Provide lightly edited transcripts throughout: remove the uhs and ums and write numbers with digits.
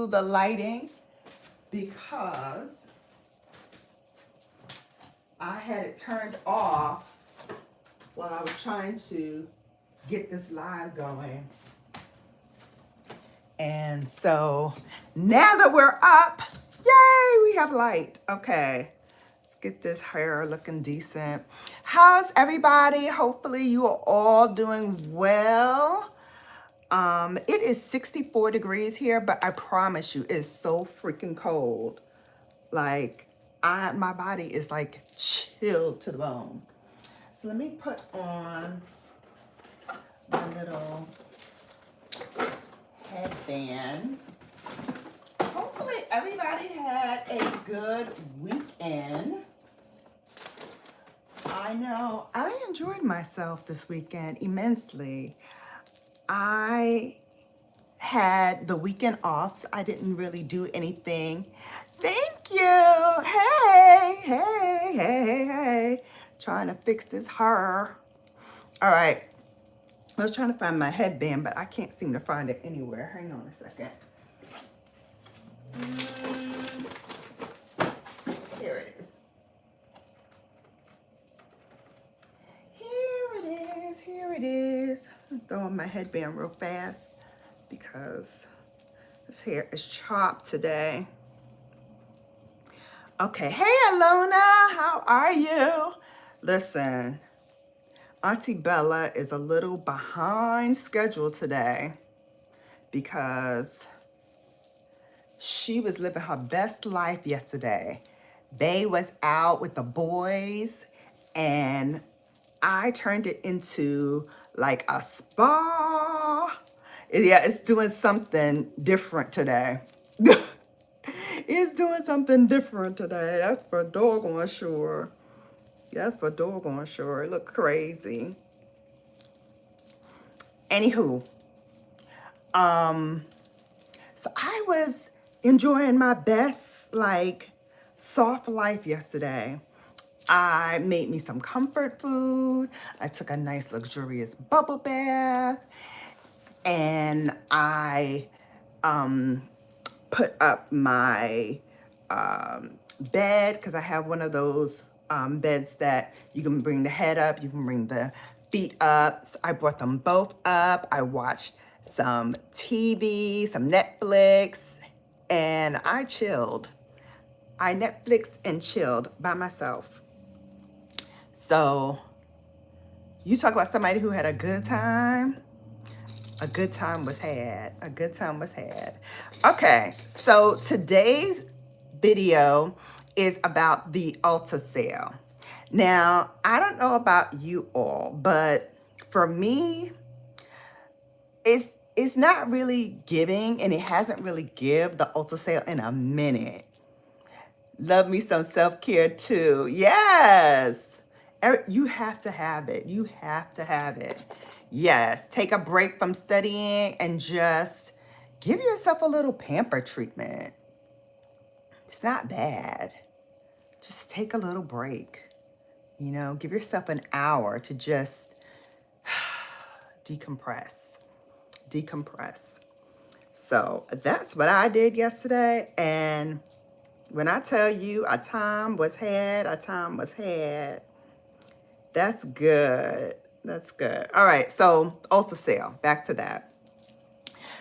to the lighting because I had it turned off while I was trying to get this live going. And so now that we're up, yay, we have light. Okay, let's get this hair looking decent. How's everybody? Hopefully you are all doing well. It is 64 degrees here, but I promise you it's so freaking cold. Like my body is like chilled to the bone. So let me put on my little headband. Hopefully everybody had a good weekend. I know I enjoyed myself this weekend immensely. I had the weekend off, so I didn't really do anything. Thank you. Hey. Trying to fix this hair. All right. I was trying to find my headband, but I can't seem to find it anywhere. Hang on a second. Here it is. Here it is. I'm throwing my headband real fast because this hair is chopped today. Okay. Hey, Alona. How are you? Listen. Auntie Bella is a little behind schedule today because she was living her best life yesterday. They was out with the boys and I turned it into like a spa. Yeah, it's doing something different today. It's doing something different today. That's for doggone sure. That's for doggone sure. It looked crazy. Anywho, so I was enjoying my best, like, soft life yesterday. I made me some comfort food. I took a nice luxurious bubble bath. And I put up my bed because I have one of those beds that you can bring the head up, you can bring the feet up. So I brought them both up. I watched some TV, some Netflix, and I chilled. I Netflixed and chilled by myself. So you talk about somebody who had a good time. A good time was had. A good time was had. Okay, so today's video is about the Ulta sale. Now, I don't know about you all, but for me, it's not really giving, and it hasn't really give the Ulta sale in a minute. Love me some self-care too. Yes. You have to have it. You have to have it. Yes. Take a break from studying and just give yourself a little pamper treatment. It's not bad. Just take a little break. You know, give yourself an hour to just decompress. Decompress. So that's what I did yesterday. And when I tell you a time was had, a time was had. That's good. That's good. All right, so Ulta sale, back to that.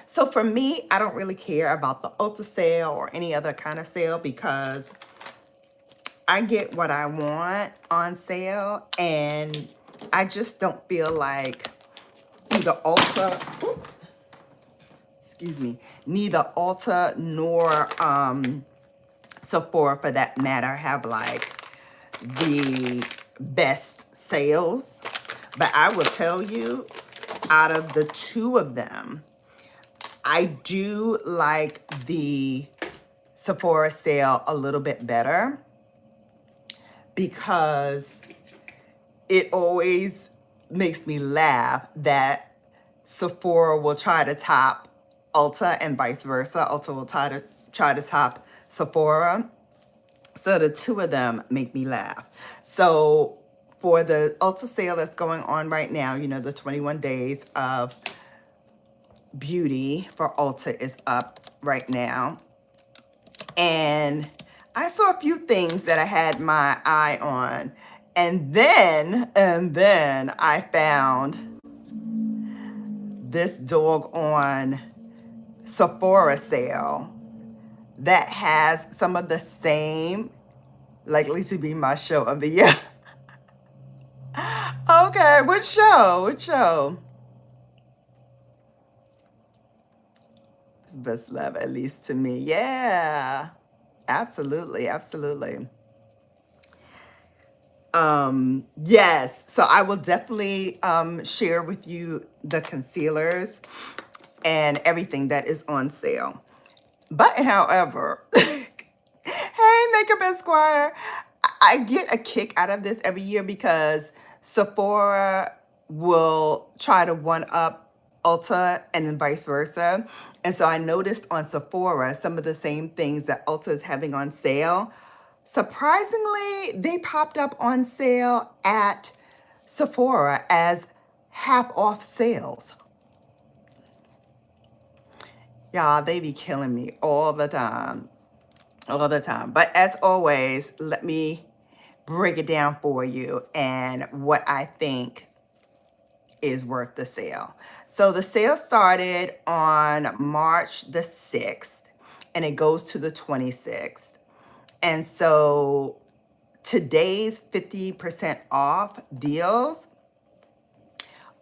So for me, I don't really care about the Ulta sale or any other kind of sale because I get what I want on sale, and I just don't feel like either Ulta, oops, excuse me, neither Ulta nor Sephora for that matter have like the best sales. But I will tell you, out of the two of them, I do like the Sephora sale a little bit better because it always makes me laugh that Sephora will try to top Ulta and vice versa. Ulta will try to top Sephora. So the two of them make me laugh. So for the Ulta sale that's going on right now, you know, the 21 days of beauty for Ulta is up right now. And I saw a few things that I had my eye on. And then I found this doggone Sephora sale that has some of the same, like Lisa be my show of the year. Okay, which show? Which show? It's best love, at least to me. Yeah, absolutely, absolutely. Yes, so I will definitely share with you the concealers and everything that is on sale. But however, hey, Makeup Esquire, I get a kick out of this every year because Sephora will try to one up Ulta and then vice versa. And so I noticed on Sephora some of the same things that Ulta is having on sale. Surprisingly, they popped up on sale at Sephora as half off sales. Y'all, they be killing me all the time. All the time. But as always, let me break it down for you and what I think is worth the sale. So the sale started on March the 6th and it goes to the 26th. And so today's 50% off deals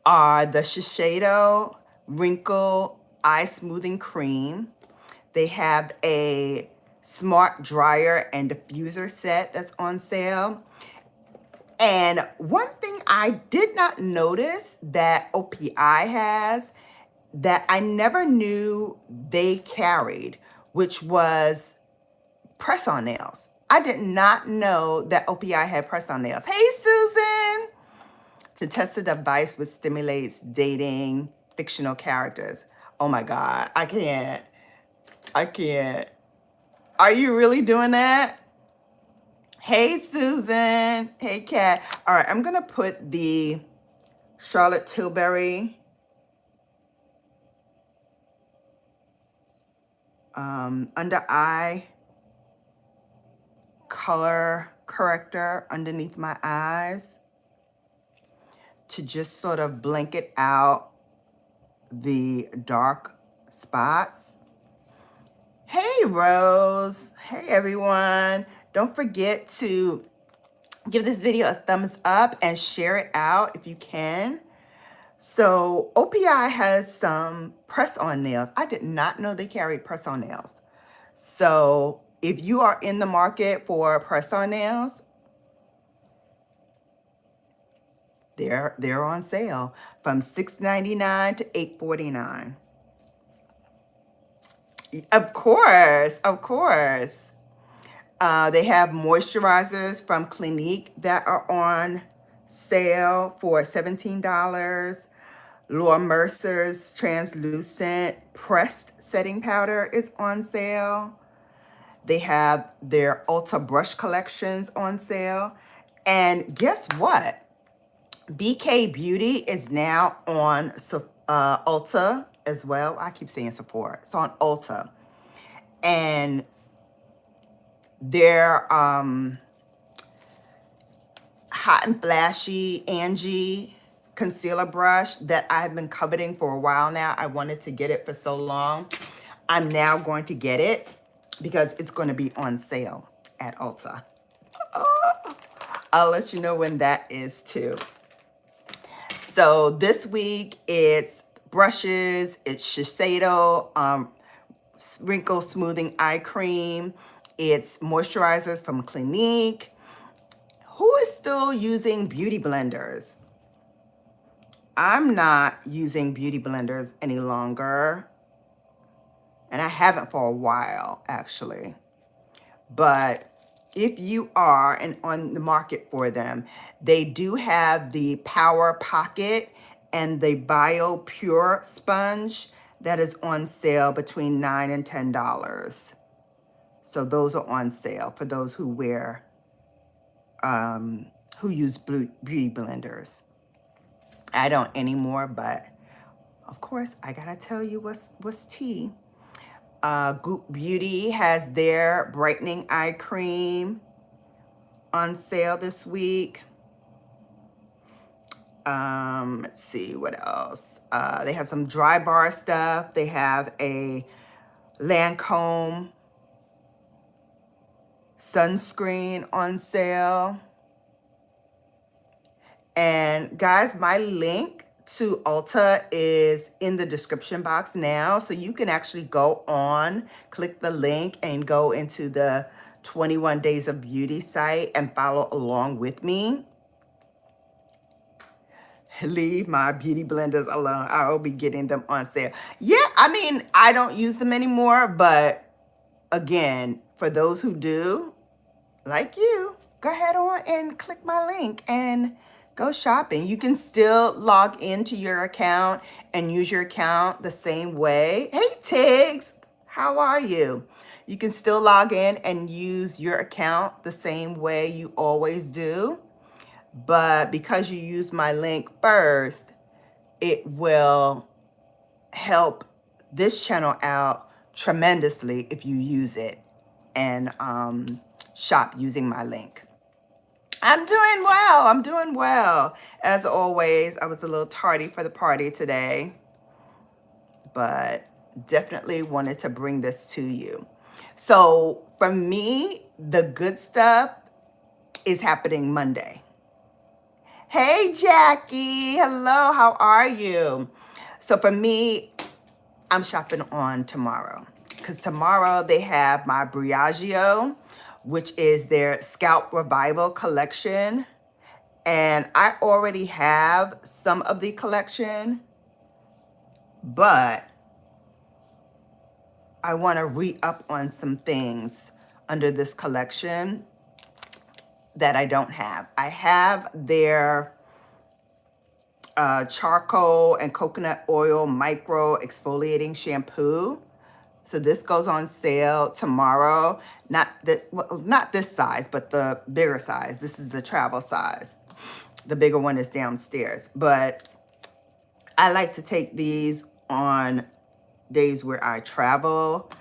are the Shiseido Wrinkle Eye Smoothing Cream. They have a Smart Dryer and Diffuser set that's on sale. And one thing I did not notice that OPI has that I never knew they carried, which was press-on nails. I did not know that OPI had press-on nails. Hey, Susan! To test a device which stimulates dating fictional characters. Oh my God, I can't. I can't. Are you really doing that? Hey, Susan. Hey, Kat. All right, I'm going to put the Charlotte Tilbury under eye color corrector underneath my eyes to just sort of blanket out the dark spots. Hey, Rose. Hey, everyone. Don't forget to give this video a thumbs up and share it out if you can. So OPI has some press-on nails. I did not know they carried press-on nails. So if you are in the market for press-on nails, they're on sale from $6.99 to $8.49. Of course, of course. They have moisturizers from Clinique that are on sale for $17. Laura Mercer's translucent pressed setting powder is on sale. They have their Ulta brush collections on sale. And guess what? BK Beauty is now on Ulta as well. I keep saying Sephora. It's on Ulta. And their Hot and Flashy Angie concealer brush that I've been coveting for a while now. I wanted to get it for so long. I'm now going to get it because it's going to be on sale at Ulta. I'll let you know when that is too. So this week it's brushes, it's Shiseido Wrinkle Smoothing Eye Cream, it's moisturizers from Clinique. Who is still using beauty blenders? I'm not using beauty blenders any longer. And I haven't for a while, actually. But if you are and on the market for them, they do have the Power Pocket and the Bio Pure Sponge that is on sale between $9 and $10. So those are on sale for those who wear, who use beauty blenders. I don't anymore, but of course I gotta tell you what's tea. Goop Beauty has their brightening eye cream on sale this week. Let's see what else. They have some dry bar stuff. They have a Lancome sunscreen on sale. And guys, my link to Ulta is in the description box now. So you can actually go on, click the link and go into the 21 Days of Beauty site and follow along with me. Leave my beauty blenders alone. I will be getting them on sale. Yeah, I mean, I don't use them anymore, but again, for those who do, like you, go ahead on and click my link and go shopping. You can still log into your account and use your account the same way. Hey, Tiggs, how are you? You can still log in and use your account the same way you always do. But because you use my link first, it will help this channel out tremendously if you use it and shop using my link. I'm doing well. I'm doing well. As always, I was a little tardy for the party today, but definitely wanted to bring this to you. So for me, the good stuff is happening Monday. Hey, Jackie. Hello. How are you? So for me, I'm shopping on tomorrow because tomorrow they have my Briagio, which is their Scalp Revival collection. And I already have some of the collection, but I want to re-up on some things under this collection that I don't have. I have their charcoal and coconut oil micro exfoliating shampoo. So this goes on sale tomorrow. Not this, well, not this size, but the bigger size. This is the travel size. The bigger one is downstairs. But I like to take these on days where I travel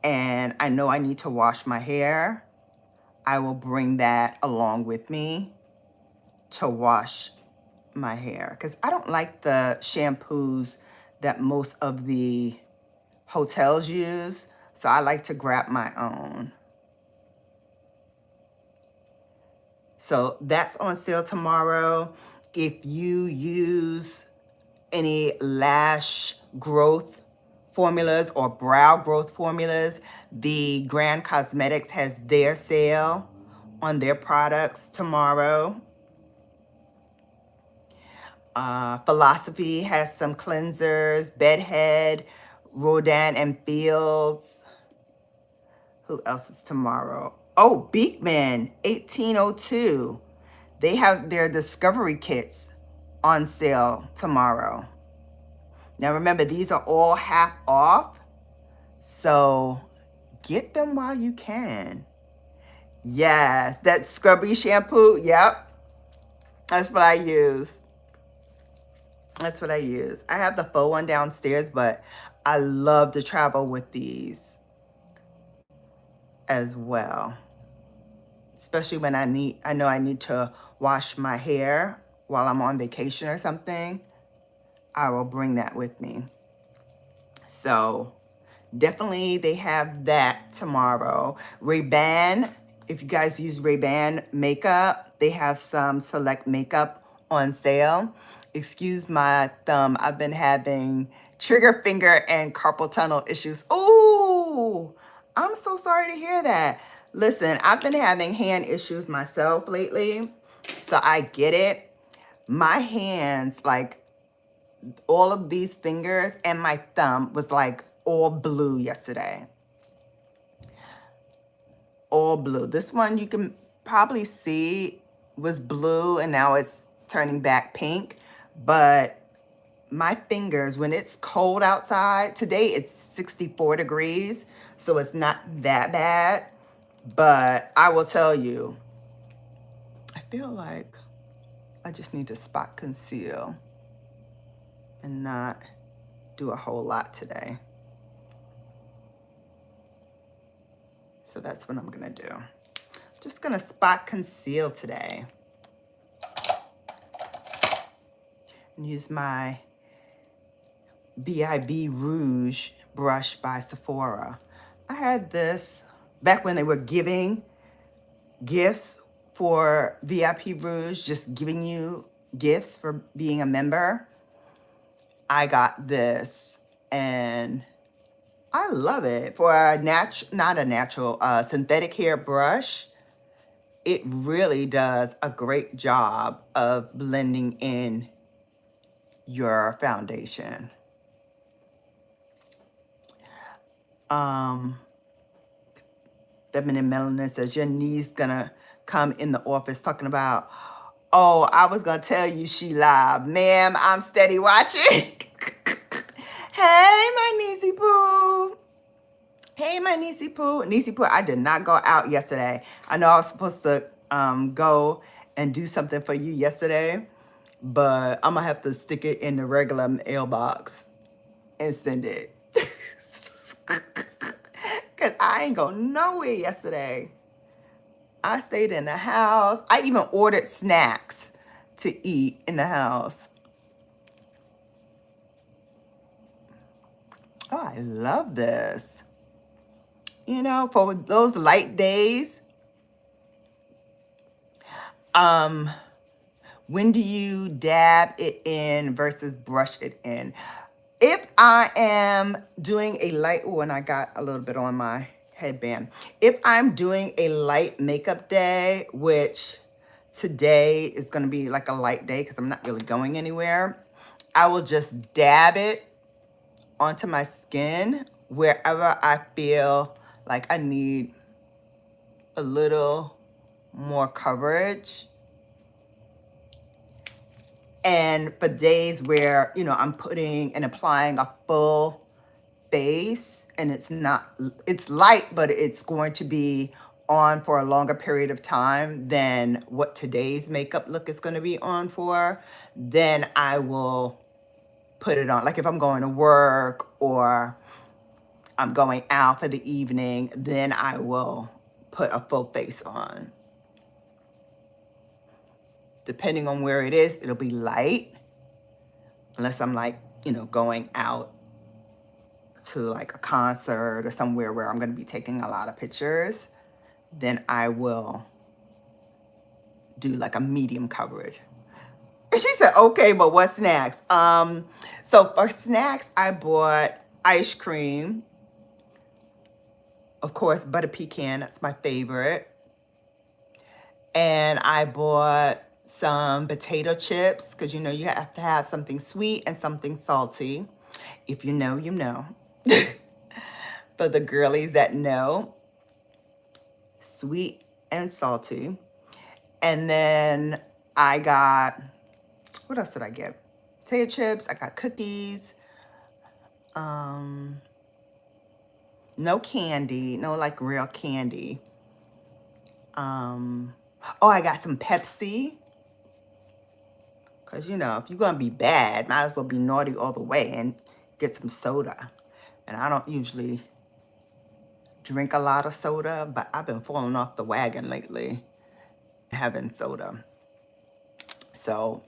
and I know I need to wash my hair. I will bring that along with me to wash my hair because I don't like the shampoos that most of the hotels use. So I like to grab my own. So that's on sale tomorrow. If you use any lash growth formulas or brow growth formulas, the Grand Cosmetics has their sale on their products tomorrow. Philosophy has some cleansers, Bedhead, Rodan and Fields. Who else is tomorrow? Oh, Beekman, 1802. They have their discovery kits on sale tomorrow. Now remember, these are all half off, so get them while you can. Yes, that scrubby shampoo, yep, that's what I use. That's what I use. I have the faux one downstairs, but I love to travel with these as well. Especially when I know I need to wash my hair while I'm on vacation or something. I will bring that with me. So definitely they have that tomorrow. Ray-Ban, if you guys use Ray-Ban makeup, they have some select makeup on sale. Excuse my thumb, I've been having trigger finger and carpal tunnel issues. Ooh, I'm so sorry to hear that. Listen, I've been having hand issues myself lately, so I get it. My hands, like all of these fingers and my thumb was like all blue yesterday. All blue. This one you can probably see was blue and now it's turning back pink. But my fingers, when it's cold outside, today it's 64 degrees, so it's not that bad. But I will tell you, I feel like I just need to spot conceal and not do a whole lot today. So that's what I'm gonna do. Just gonna spot conceal today. And use my BIB Rouge brush by Sephora. I had this back when they were giving gifts for VIP Rouge, just giving you gifts for being a member. I got this and I love it. For a not a natural, synthetic hair brush, it really does a great job of blending in your foundation. Feminine Melanin says, your niece gonna come in the office talking about, oh, I was gonna tell you she live. Ma'am, I'm steady watching. Hey, my niecey poo. Hey, my niecey poo. Niecey poo, I did not go out yesterday. I know I was supposed to go and do something for you yesterday, but I'm gonna have to stick it in the regular mailbox and send it. Cause I ain't go nowhere yesterday. I stayed in the house. I even ordered snacks to eat in the house. Oh, I love this. You know, for those light days, when do you dab it in versus brush it in? If I am doing a light, oh, and I got a little bit on my headband. If I'm doing a light makeup day, which today is gonna be like a light day because I'm not really going anywhere, I will just dab it onto my skin wherever I feel like I need a little more coverage. And for days where, you know, I'm putting and applying a full base and it's light, but it's going to be on for a longer period of time than what today's makeup look is going to be on for, then I will put it on. Like if I'm going to work or I'm going out for the evening, then I will put a full face on. Depending on where it is, it'll be light, unless I'm like, you know, going out to like a concert or somewhere where I'm going to be taking a lot of pictures, then I will do like a medium coverage. And she said, okay, but what snacks? So for snacks, I bought ice cream. Of course, butter pecan, that's my favorite. And I bought some potato chips, because you know you have to have something sweet and something salty. If you know, you know. For the girlies that know, sweet and salty. And then I got, what else did I get? Potato chips, I got cookies. No candy, no like real candy. Oh, I got some Pepsi. Because, you know, if you're going to be bad, might as well be naughty all the way and get some soda. And I don't usually drink a lot of soda, but I've been falling off the wagon lately, having soda. So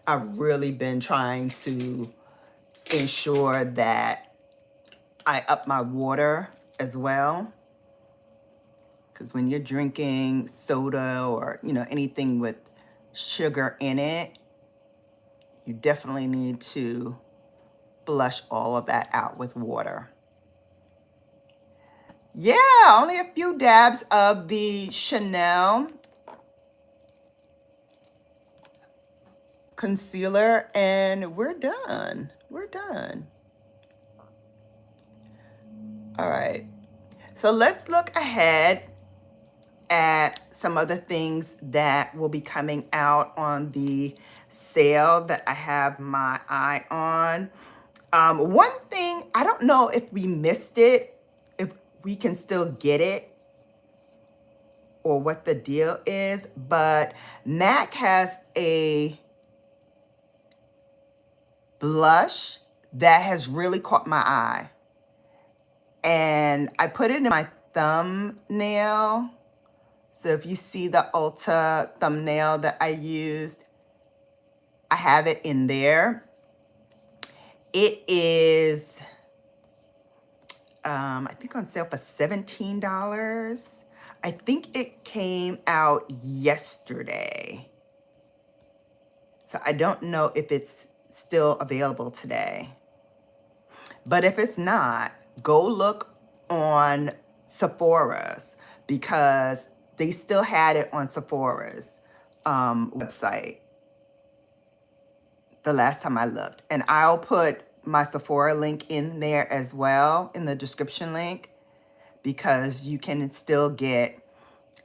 I've really been trying to ensure that I up my water as well. Because when you're drinking soda or, you know, anything with sugar in it, you definitely need to flush all of that out with water. Yeah, only a few dabs of the Chanel concealer and we're done. We're done. All right. So let's look ahead at some other things that will be coming out on the sale that I have my eye on. One thing, I don't know if we missed it, if we can still get it or what the deal is, but MAC has a blush that has really caught my eye. And I put it in my thumbnail. So if you see the Ulta thumbnail that I used, I have it in there. It is, I think on sale for $17. I think it came out yesterday. So I don't know if it's still available today. But if it's not, go look on Sephora's, because they still had it on Sephora's website the last time I looked. And I'll put my Sephora link in there as well, in the description link, because you can still get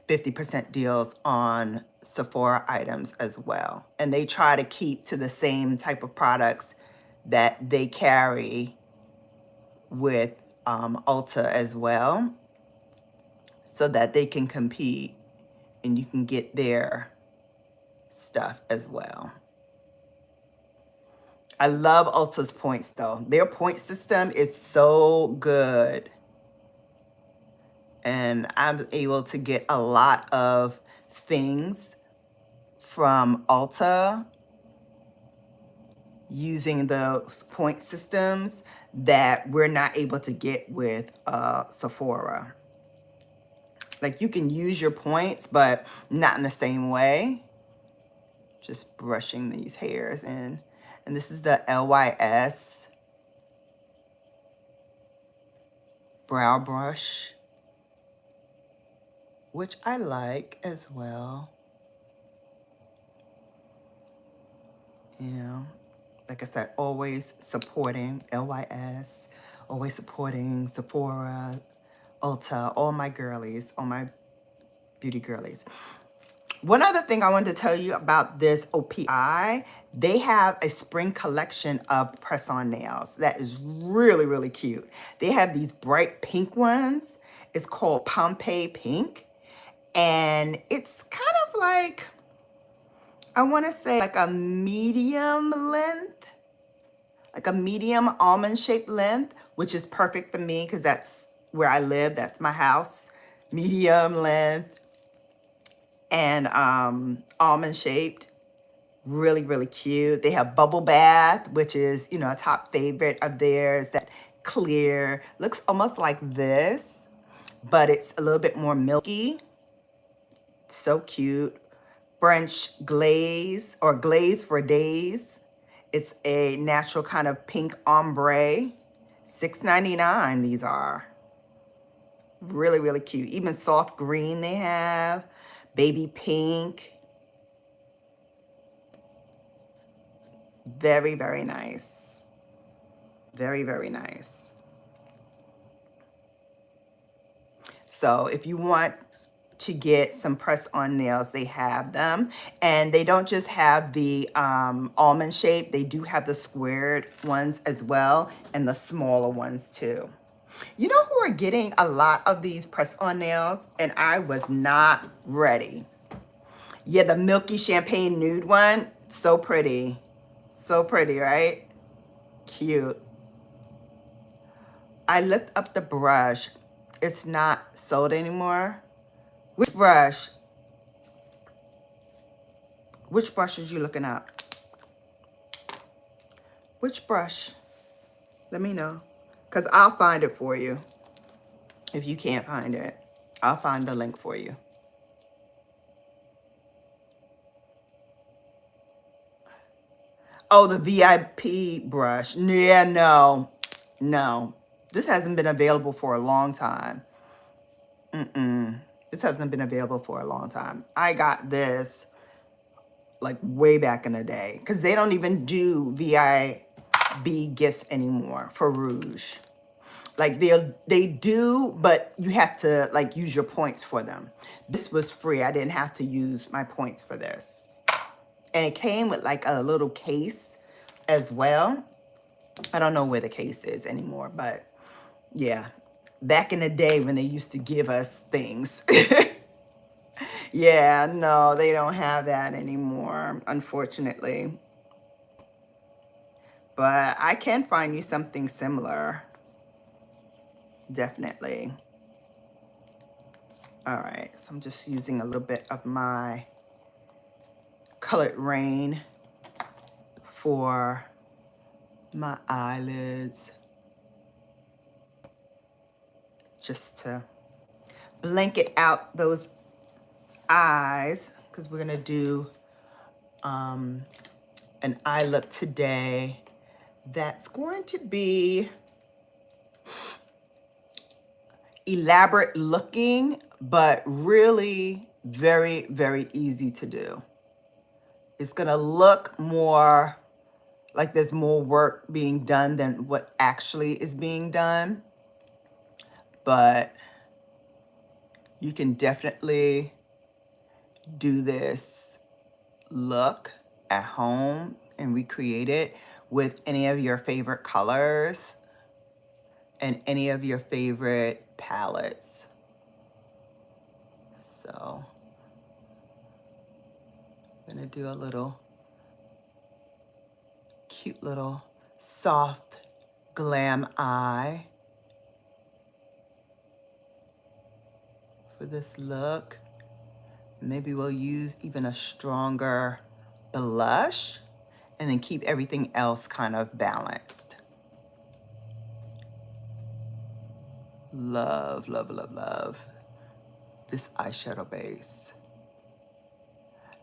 50% deals on Sephora items as well. And they try to keep to the same type of products that they carry with Ulta as well, so that they can compete and you can get their stuff as well. I love Ulta's points though. Their point system is so good. And I'm able to get a lot of things from Ulta using those point systems that we're not able to get with Sephora. Like, you can use your points, but not in the same way. Just brushing these hairs in. And this is the LYS brow brush, which I like as well. You know, like I said, always supporting LYS, always supporting Sephora, Ulta, all my girlies, all my beauty girlies. One other thing I wanted to tell you about this OPI, they have a spring collection of press-on nails that is really, really cute. They have these bright pink ones. It's called Pompeii Pink. And it's kind of like, I want to say like a medium length, like a medium almond-shaped length, which is perfect for me because that's where I live. That's my house. Medium length. And almond shaped, really, really cute. They have bubble bath, which is, you know, a top favorite of theirs. That clear, looks almost like this, but it's a little bit more milky. So cute. French glaze, or glaze for days. It's a natural kind of pink ombre. $6.99 these are. Really, really cute. Even soft green they have. Baby pink. Very, very nice. Very, very nice. So if you want to get some press-on nails, they have them. And they don't just have the almond shape. They do have the squared ones as well, and the smaller ones too. You know who are getting a lot of these press-on nails? And I was not ready. Yeah, the milky champagne nude one. So pretty. So pretty, right? Cute. I looked up the brush. It's not sold anymore. Which brush? Which brush is you looking up? Which brush? Let me know. Because I'll find it for you. If you can't find it, I'll find the link for you. Oh, the VIP brush. Yeah, no. No. This hasn't been available for a long time. This hasn't been available for a long time. I got this like way back in the day, because they don't even do VIB gifts anymore for Rouge. Like they do, but you have to like use your points for them. This was free. I didn't have to use my points for this. And it came with like a little case as well. I don't know where the case is anymore, but yeah, back in the day when they used to give us things. Yeah, no, they don't have that anymore, unfortunately. But I can find you something similar. Definitely. All right, so I'm just using a little bit of my Colored Rain for my eyelids, just to blanket out those eyes, because we're gonna do an eye look today that's going to be elaborate looking, but really very, very easy to do. It's gonna look more like there's more work being done than what actually is being done, but you can definitely do this look at home and recreate it with any of your favorite colors and any of your favorite palettes. So I'm gonna do a little cute little soft glam eye for this look. Maybe we'll use even a stronger blush and then keep everything else kind of balanced. Love, love, love, love this eyeshadow base.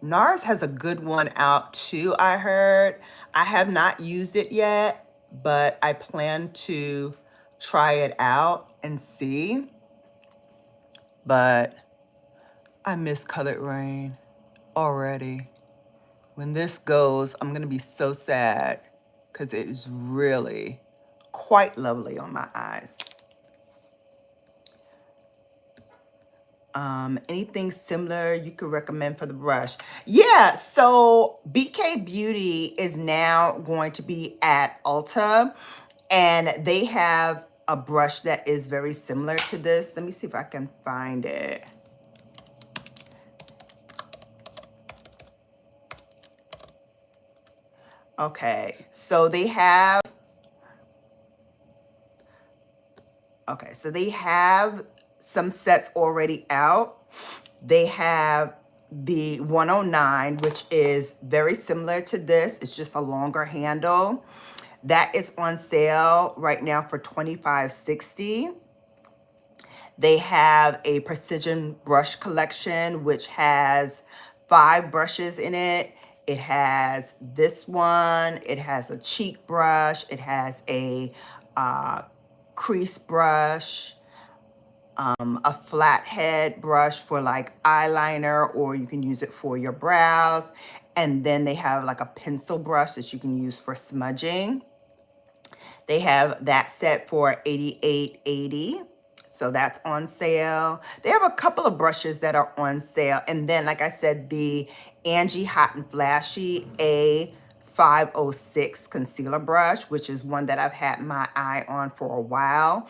NARS has a good one out too, I heard. I have not used it yet, but I plan to try it out and see. But I miss Colored Rain already. When this goes, I'm gonna be so sad because it is really quite lovely on my eyes. Anything similar you could recommend for the brush? Yeah, so BK Beauty is now going to be at Ulta, and they have a brush that is very similar to this. Let me see if I can find it. Okay, so they have, some sets already out. They have the 109, which is very similar to this. It's just a longer handle. That is on sale right now for $25.60. They have a precision brush collection, which has 5 brushes in it. It has this one, it has a cheek brush, it has a crease brush, a flathead brush for like eyeliner, or you can use it for your brows. And then they have like a pencil brush that you can use for smudging. They have that set for $88.80. So that's on sale. They have a couple of brushes that are on sale. And then, like I said, the Angie Hot and Flashy A506 concealer brush, which is one that I've had my eye on for a while.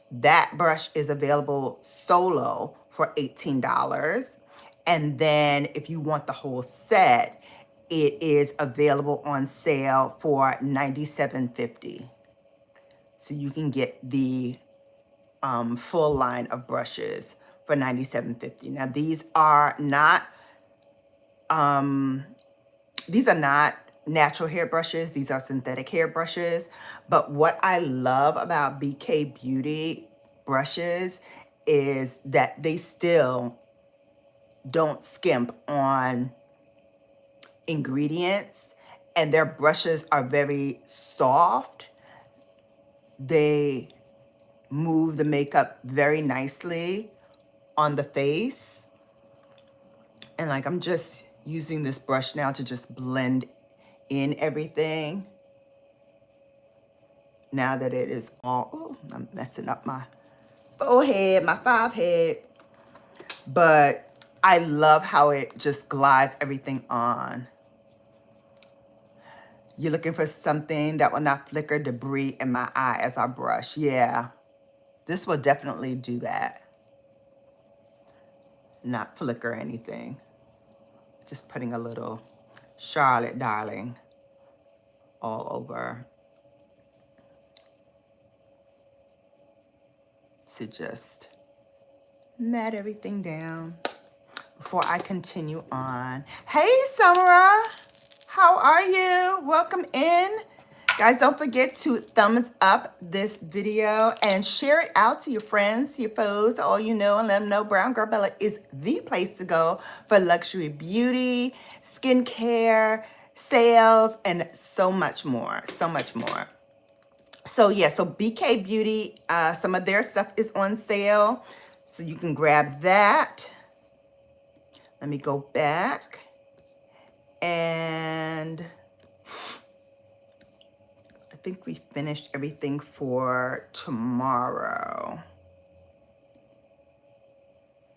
That brush is available solo for $18. And then if you want the whole set, it is available on sale for $97.50. So you can get the full line of brushes for $97.50. Now these are not natural hair brushes. These are synthetic hair brushes. But what I love about BK Beauty brushes is that they still don't skimp on ingredients, and their brushes are very soft. They move the makeup very nicely on the face. And like, I'm just using this brush now to just blend in everything. Now that it is all, oh, I'm messing up my forehead, my 5 head. But I love how it just glides everything on. You're looking for something that will not flicker debris in my eye as I brush. Yeah, this will definitely do that. Not flicker anything. Just putting a little Charlotte Darling all over to just mat everything down before I continue on. Hey, Samara, how are you? Welcome in. Guys, don't forget to thumbs up this video and share it out to your friends, your foes, all you know, and let them know Brown Girl Bella is the place to go for luxury beauty, skincare, sales, and so much more, so much more. So yeah, so BK Beauty, some of their stuff is on sale, so you can grab that. Let me go back and I think we finished everything for tomorrow.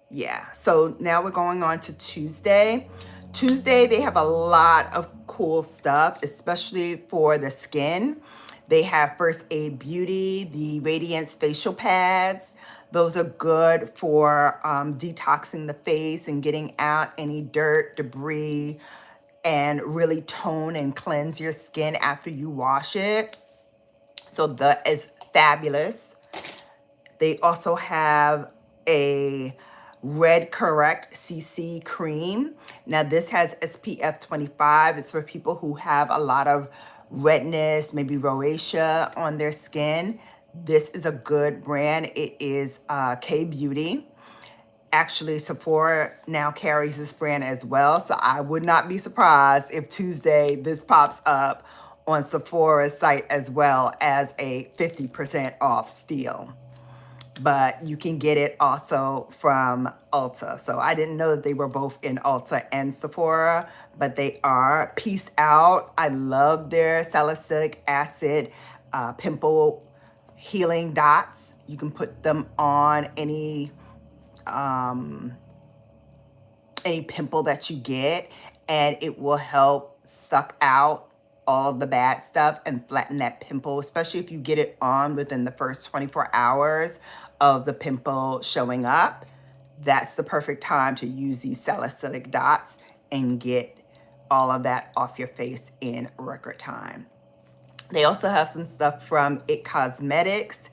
Yeah, so now we're going on to Tuesday. Tuesday, they have a lot of cool stuff, especially for the skin. They have First Aid Beauty, the Radiance facial pads. Those are good for detoxing the face and getting out any dirt, debris, and really tone and cleanse your skin after you wash it. So that is fabulous. They also have a Red Correct CC cream. Now this has SPF 25. It's for people who have a lot of redness, maybe rosacea on their skin. This is a good brand. It is K Beauty. Actually, Sephora now carries this brand as well. So I would not be surprised if Tuesday this pops up on Sephora's site as well as a 50% off steal. But you can get it also from Ulta. So I didn't know that they were both in Ulta and Sephora, but they are. Peace out. I love their salicylic acid pimple healing dots. You can put them on any pimple that you get, and it will help suck out all of the bad stuff and flatten that pimple, especially if you get it on within the first 24 hours of the pimple showing up. That's the perfect time to use these salicylic dots and get all of that off your face in record time. They also have some stuff from It Cosmetics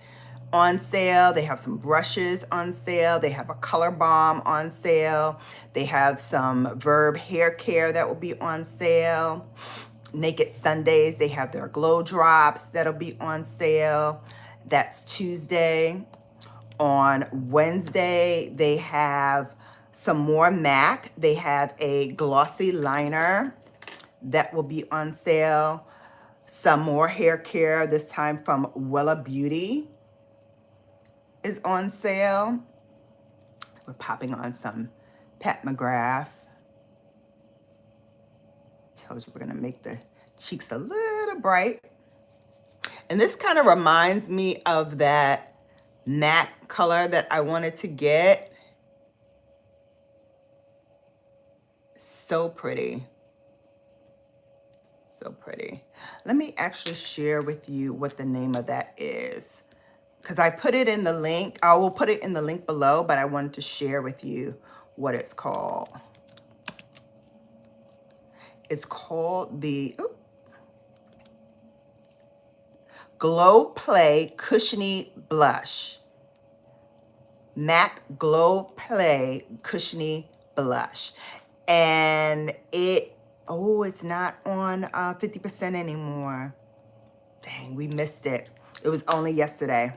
on sale. They have some brushes on sale. They have a color balm on sale. They have some Verb hair care that will be on sale. Naked Sundays, they have their glow drops that'll be on sale. That's Tuesday. On Wednesday, they have some more MAC. They have a glossy liner that will be on sale. Some more hair care, this time from Wella Beauty, is on sale. We're popping on some Pat McGrath. Told you we're gonna make the cheeks a little bright. And this kind of reminds me of that matte color that I wanted to get. So pretty. So pretty. Let me actually share with you what the name of that is, because I put it in the link. I will put it in the link below, but I wanted to share with you what it's called. It's called the Glow Play Cushiony Blush. MAC Glow Play Cushiony Blush. And it's not on 50% anymore. Dang, we missed it. It was only yesterday.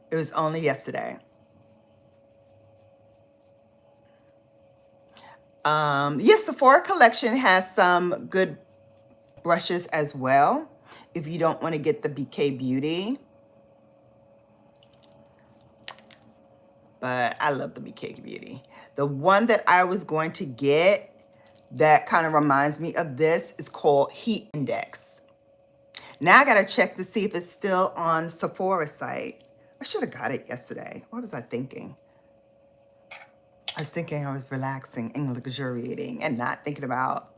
It was only yesterday. Yes, Sephora collection has some good brushes as well, if you don't want to get the BK Beauty. But I love the BK Beauty. The one that I was going to get that kind of reminds me of this is called Heat Index. Now I gotta check to see if it's still on Sephora's site. I should have got it yesterday. What was I thinking? I was thinking I was relaxing and luxuriating and not thinking about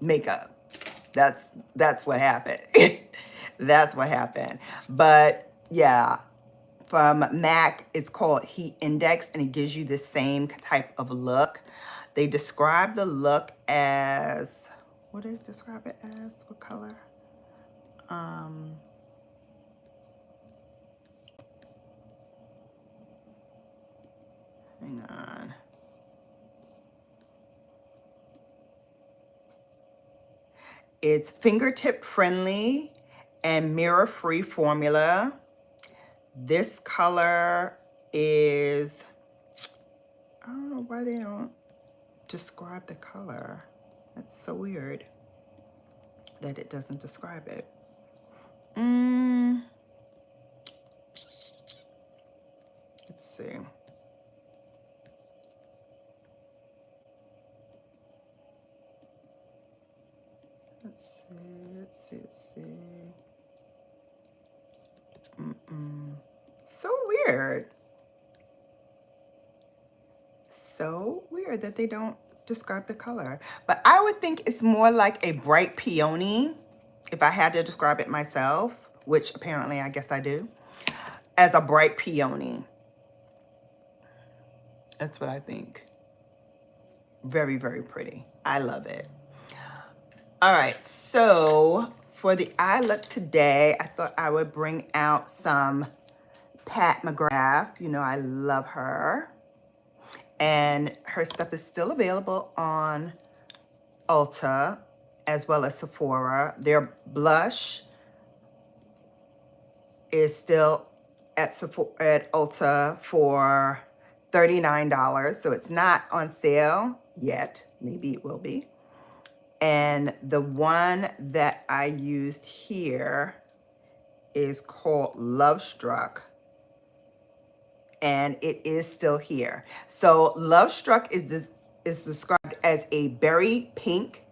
makeup. That's what happened. That's what happened. But yeah, from MAC, it's called Heat Index, and it gives you the same type of look. They describe the look as, what did it describe it as? What color? Hang on. It's fingertip friendly and mirror free formula. This color is, I don't know why they don't describe the color. That's so weird that it doesn't describe it. Let's see. Let's see. So weird. So weird that they don't describe the color. But I would think it's more like a bright peony, if I had to describe it myself, which apparently I guess I do, as a bright peony. That's what I think. Very, very pretty. I love it. All right, so for the eye look today, I thought I would bring out some Pat McGrath. You know, I love her. And her stuff is still available on Ulta as well as Sephora. Their blush is still at Ulta for $39. So it's not on sale yet. Maybe it will be. And the one that I used here is called Love Struck. And it is still here. So Love Struck is described as a berry pink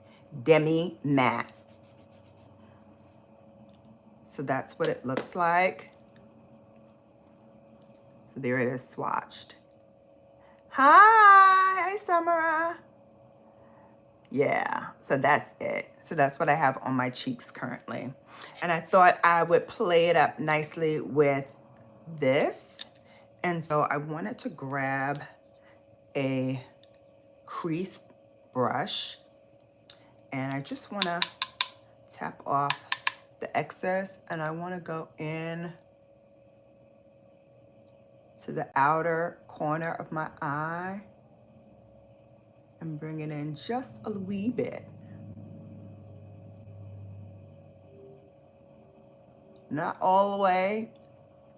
demi matte. So that's what it looks like. So there it is swatched. Hi Samara. Yeah, so that's it. So that's what I have on my cheeks currently. And I thought I would play it up nicely with this. And so I wanted to grab a crease brush and I just want to tap off the excess, and I want to go in to the outer corner of my eye and bring it in just a wee bit. Not all the way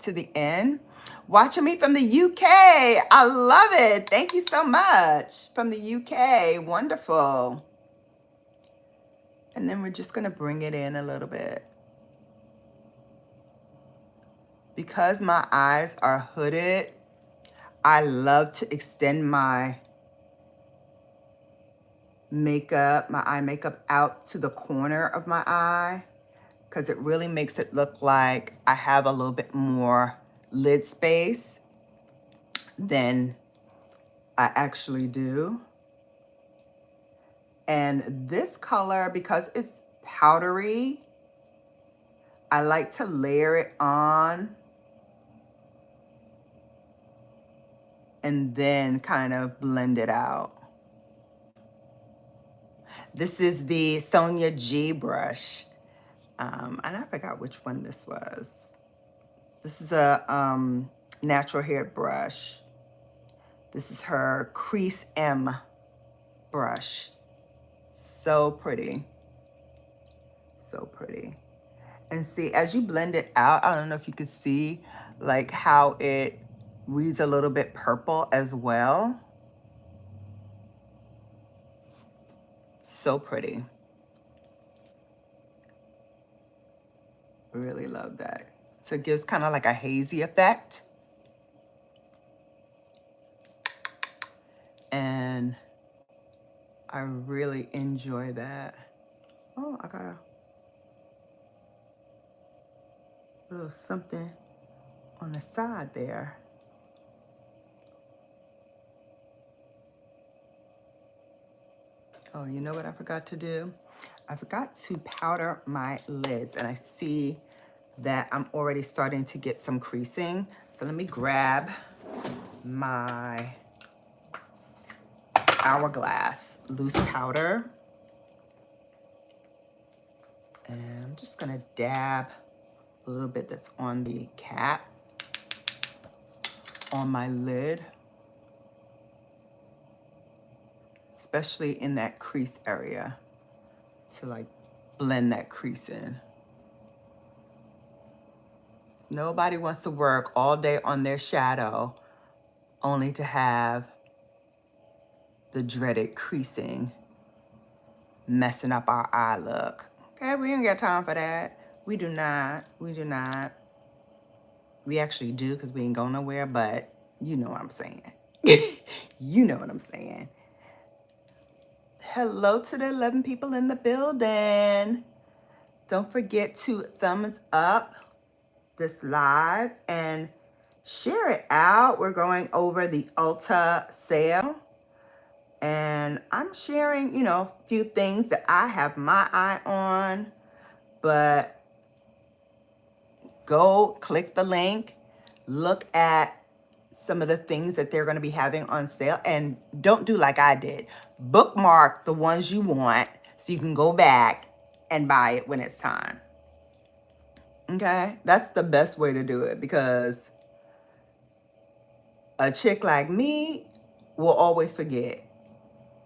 to the end. Watching me from the UK. I love it. Thank you so much. From the UK. Wonderful. And then we're just going to bring it in a little bit. Because my eyes are hooded, I love to extend my makeup, my eye makeup out to the corner of my eye, because it really makes it look like I have a little bit more lid space than I actually do. And this color, because it's powdery, I like to layer it on and then kind of blend it out. This is the SunYaY brush. And I forgot which one this was. This is a natural hair brush. This is her Crease M brush. So pretty. So pretty. And see, as you blend it out, I don't know if you could see like how it reads a little bit purple as well. So pretty. Really love that. So it gives kind of like a hazy effect. And I really enjoy that. Oh, I got a little something on the side there. Oh, you know what I forgot to do? I forgot to powder my lids, and I see that I'm already starting to get some creasing. So let me grab my Hourglass loose powder. And I'm just gonna dab a little bit that's on the cap on my lid. especially in that crease area, to like blend that crease in. Nobody wants to work all day on their shadow only to have the dreaded creasing messing up our eye look. Okay, we ain't got time for that. We do not. We do not. We actually do, because we ain't going nowhere, but you know what I'm saying. You know what I'm saying. Hello to the 11 people in the building. Don't forget to thumbs up this live and share it out. We're going over the Ulta sale. And I'm sharing, you know, a few things that I have my eye on. But go click the link, look at some of the things that they're going to be having on sale, and don't do like I did. Bookmark the ones you want so you can go back and buy it when it's time. Okay? That's the best way to do it, because a chick like me will always forget.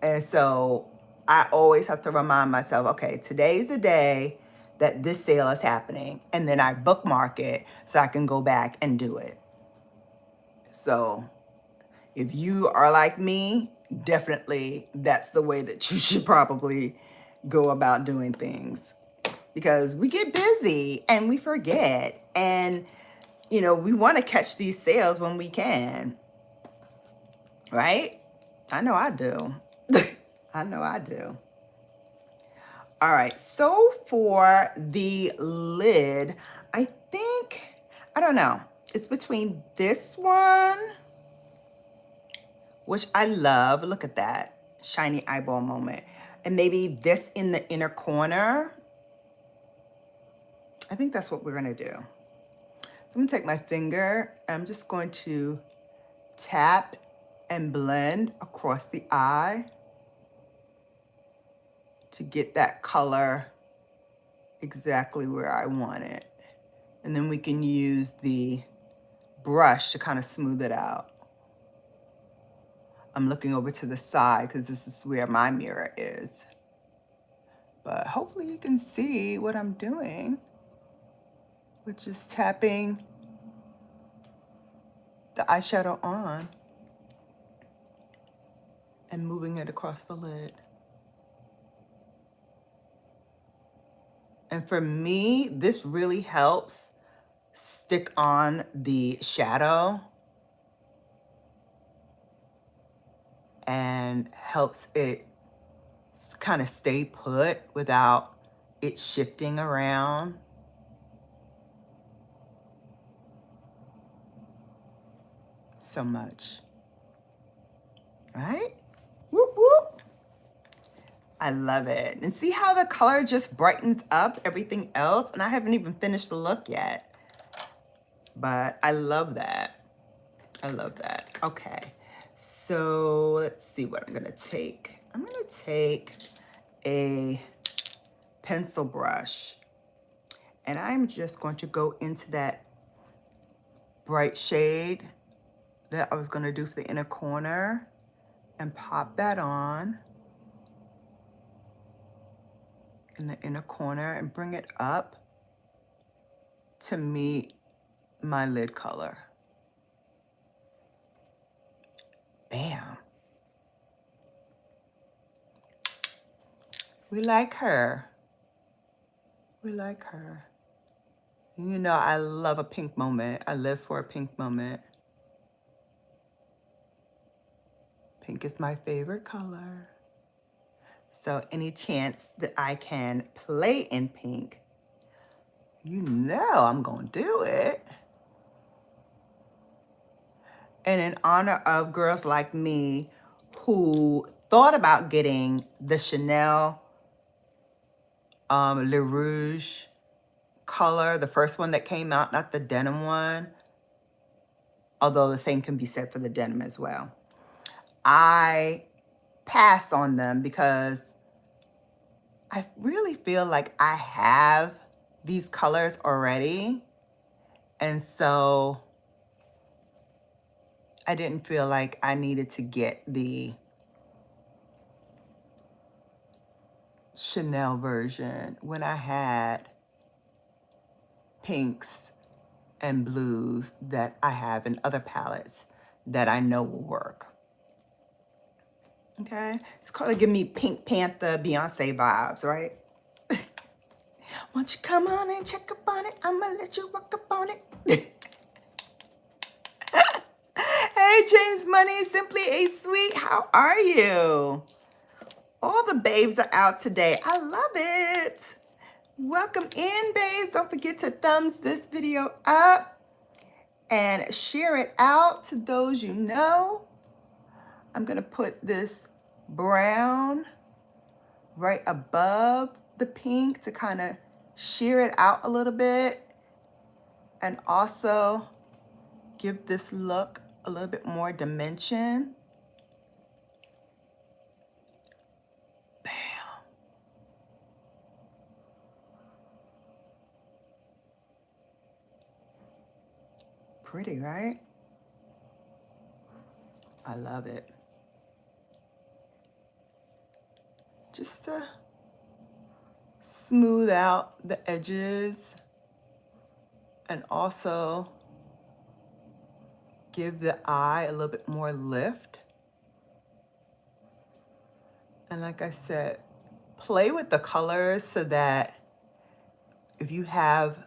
And so I always have to remind myself, okay, today's the day that this sale is happening. And then I bookmark it so I can go back and do it. So if you are like me, definitely that's the way that you should probably go about doing things. Because we get busy and we forget. And, you know, we want to catch these sales when we can. Right? I know I do. I know I do. All right, so for the lid, I think, I don't know, it's between this one, which I love. Look at that shiny eyeball moment. And maybe this in the inner corner. I think that's what we're gonna do. I'm gonna take my finger and I'm just going to tap and blend across the eye to get that color exactly where I want it. And then we can use the brush to kind of smooth it out. I'm looking over to the side because this is where my mirror is. But hopefully you can see what I'm doing, which is tapping the eyeshadow on and moving it across the lid. And for me, this really helps stick on the shadow and helps it kind of stay put without it shifting around. So much. Right? Whoop, whoop. I love it. And see how the color just brightens up everything else? And I haven't even finished the look yet. But I love that. I love that. Okay. So let's see what I'm going to take. I'm going to take a pencil brush. And I'm just going to go into that bright shade that I was going to do for the inner corner and pop that on in the inner corner and bring it up to meet my lid color. Bam. We like her. We like her. You know, I love a pink moment. I live for a pink moment. Pink is my favorite color. So any chance that I can play in pink, you know I'm gonna do it. And in honor of girls like me who thought about getting the Chanel Le Rouge color, the first one that came out, not the denim one, although the same can be said for the denim as well. I passed on them because I really feel like I have these colors already. And so I didn't feel like I needed to get the Chanel version when I had pinks and blues that I have in other palettes that I know will work. Okay, it's called to give me Pink Panther Beyonce vibes, right? Won't you come on and check up on it? I'ma let you walk up on it. Hey, James Money, Simply a Sweet, how are you? All the babes are out today. I love it. Welcome in, babes. Don't forget to thumbs this video up and share it out to those you know. I'm gonna put this brown right above the pink to kind of sheer it out a little bit and also give this look a little bit more dimension. Bam. Pretty, right? I love it. Just to smooth out the edges and also give the eye a little bit more lift. And like I said, play with the colors so that if you have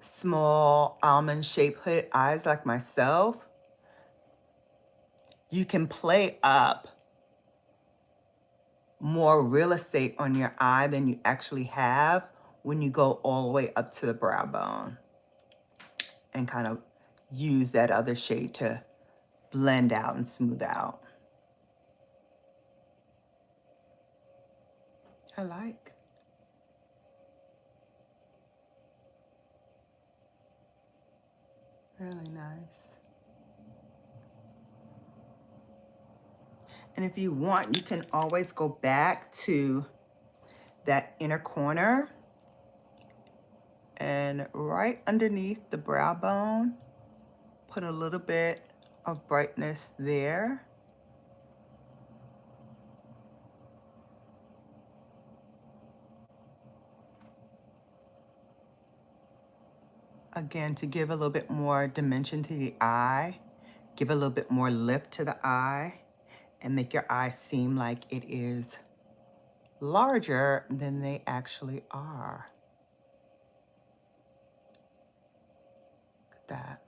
small almond-shaped hooded eyes like myself, you can play up more real estate on your eye than you actually have when you go all the way up to the brow bone and kind of use that other shade to blend out and smooth out. I like. Really nice. And if you want, you can always go back to that inner corner and right underneath the brow bone, put a little bit of brightness there. Again, to give a little bit more dimension to the eye, give a little bit more lift to the eye, and make your eyes seem like it is larger than they actually are. Look at that.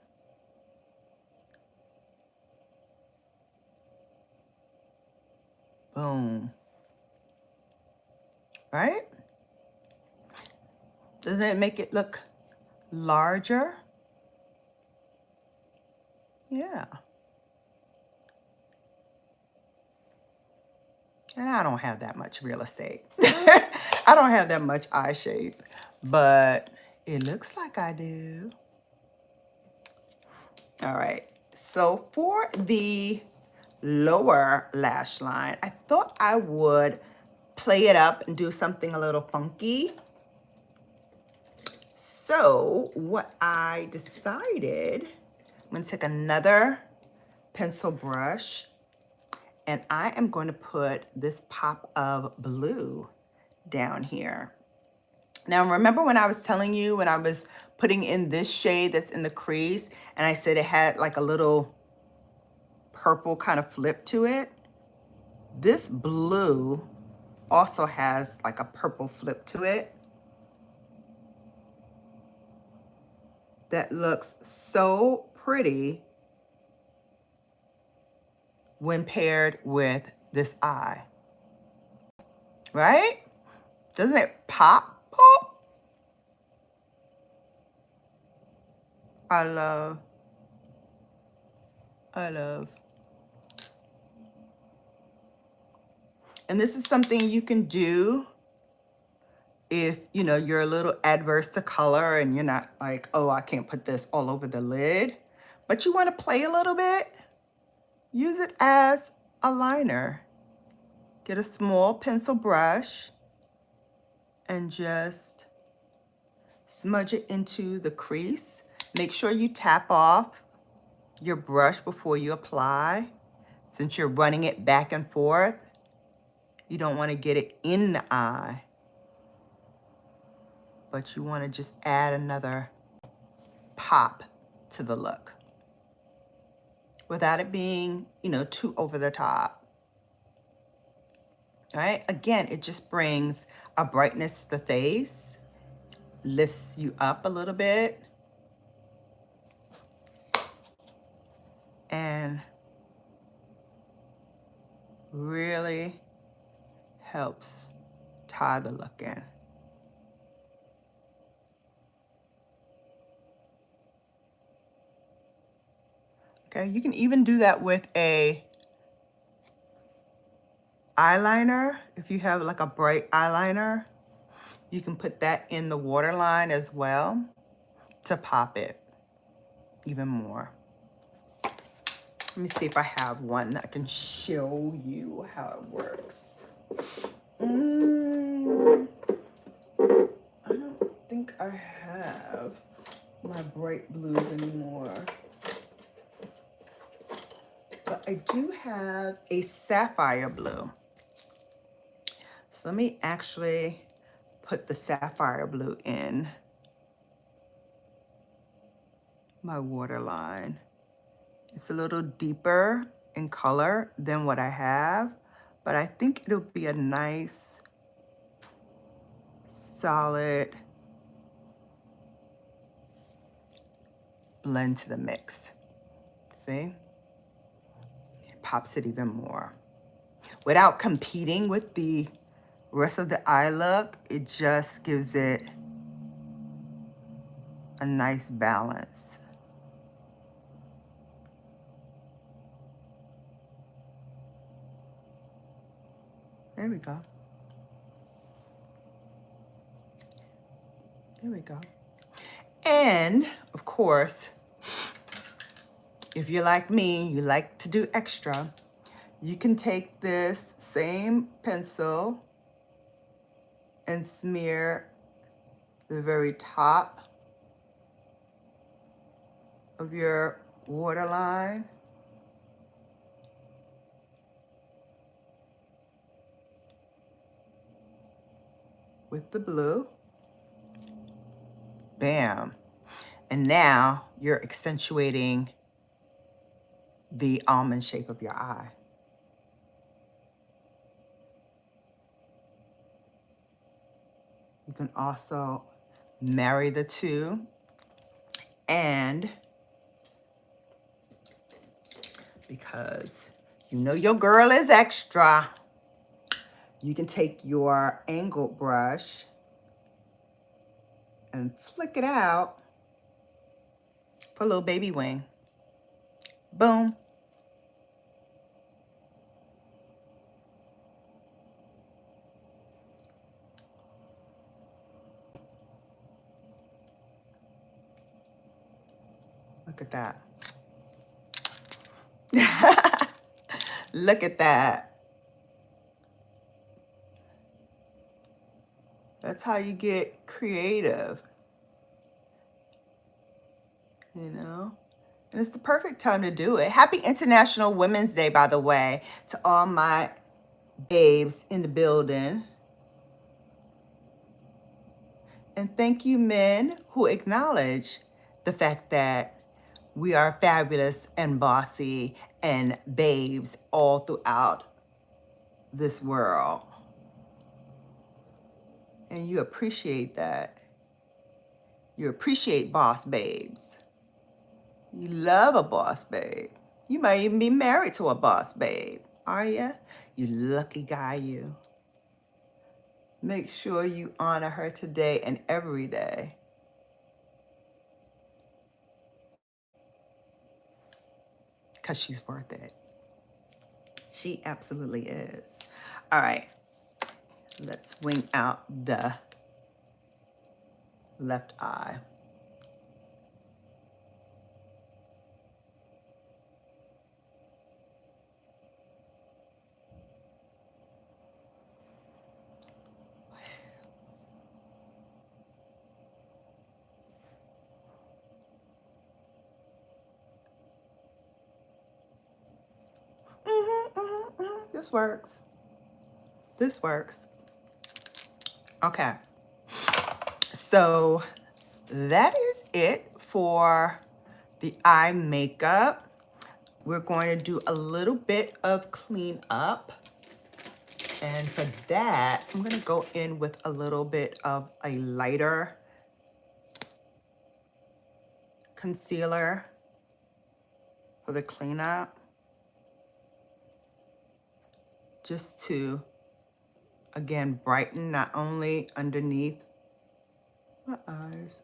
Boom. Right? Doesn't it make it look larger? Yeah. And I don't have that much real estate. I don't have that much eye shape, but it looks like I do. All right. So for the lower lash line, I thought I would play it up and do something a little funky. So what I decided, I'm going to take another pencil brush and I am going to put this pop of blue down here. Now, remember when I was telling you when I was putting in this shade that's in the crease and I said it had like a little purple kind of flip to it? This blue also has like a purple flip to it. That looks so pretty when paired with this eye, right? Doesn't it pop? Pop. I love. And this is something you can do if, you know, you're a little adverse to color and you're not like, oh, I can't put this all over the lid, but you want to play a little bit. Use it as a liner. Get a small pencil brush and just smudge it into the crease. Make sure you tap off your brush before you apply. Since you're running it back and forth, You don't want to get it in the eye, but you want to just add another pop to the look without it being, you know, too over the top. All right, again, it just brings a brightness to the face, lifts you up a little bit, and really helps tie the look in. Okay, you can even do that with a eyeliner. If you have like a bright eyeliner, you can put that in the waterline as well to pop it even more. Let me see if I have one that can show you how it works. I don't think I have my bright blues anymore. But I do have a sapphire blue. So let me actually put the sapphire blue in my waterline. It's a little deeper in color than what I have, but I think it'll be a nice, solid blend to the mix. See? It pops it even more. Without competing with the rest of the eye look, it just gives it a nice balance. There we go. There we go. And of course, if you're like me, you like to do extra, you can take this same pencil and smear the very top of your waterline. With the blue. Bam. And now you're accentuating the almond shape of your eye. You can also marry the two, and because you know your girl is extra, you can take your angled brush and flick it out, put a little baby wing. Boom. Look at that. Look at that. That's how you get creative, you know? And it's the perfect time to do it. Happy International Women's Day, by the way, to all my babes in the building. And thank you, men who acknowledge the fact that we are fabulous and bossy and babes all throughout this world. And you appreciate that. You appreciate boss babes. You love a boss babe. You might even be married to a boss babe. Are you? You lucky guy, you. Make sure you honor her today and every day. Because she's worth it. She absolutely is. All right. Let's wing out the left eye. This works. This works. Okay. So that is it for the eye makeup. We're going to do a little bit of cleanup. And for that, I'm going to go in with a little bit of a lighter concealer for the cleanup. Just to, again, brighten not only underneath my eyes.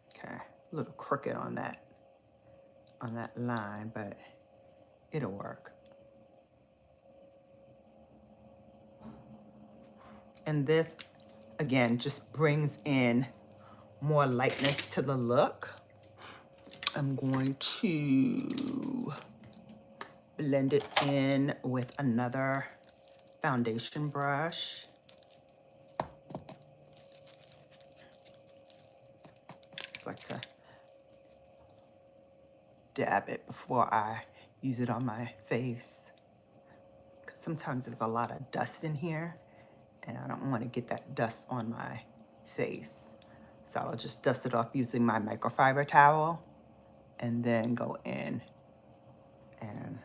Okay, a little crooked on that line, but it'll work. And this, again, just brings in more lightness to the look. I'm going to blend it in with another foundation brush. Just like to dab it before I use it on my face. 'Cause sometimes there's a lot of dust in here, and I don't want to get that dust on my face. So I'll just dust it off using my microfiber towel and then go in and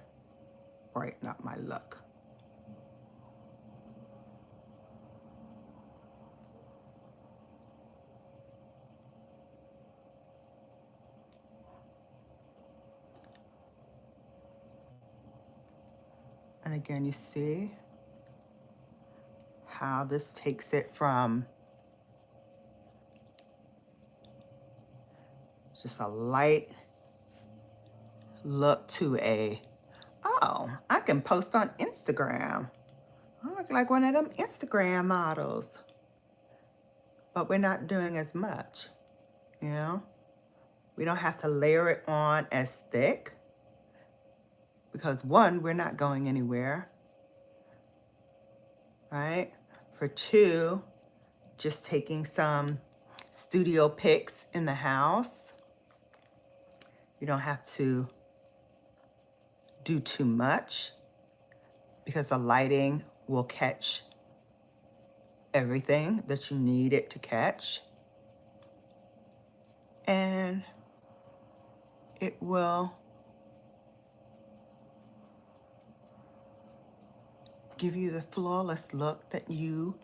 brighten up my look. And again, you see how this takes it from just a light look to a, oh, I can post on Instagram. I look like one of them Instagram models. But we're not doing as much, you know? We don't have to layer it on as thick because one, we're not going anywhere, right? For two, just taking some studio pics in the house. You don't have to do too much because the lighting will catch everything that you need it to catch. And it will give you the flawless look that you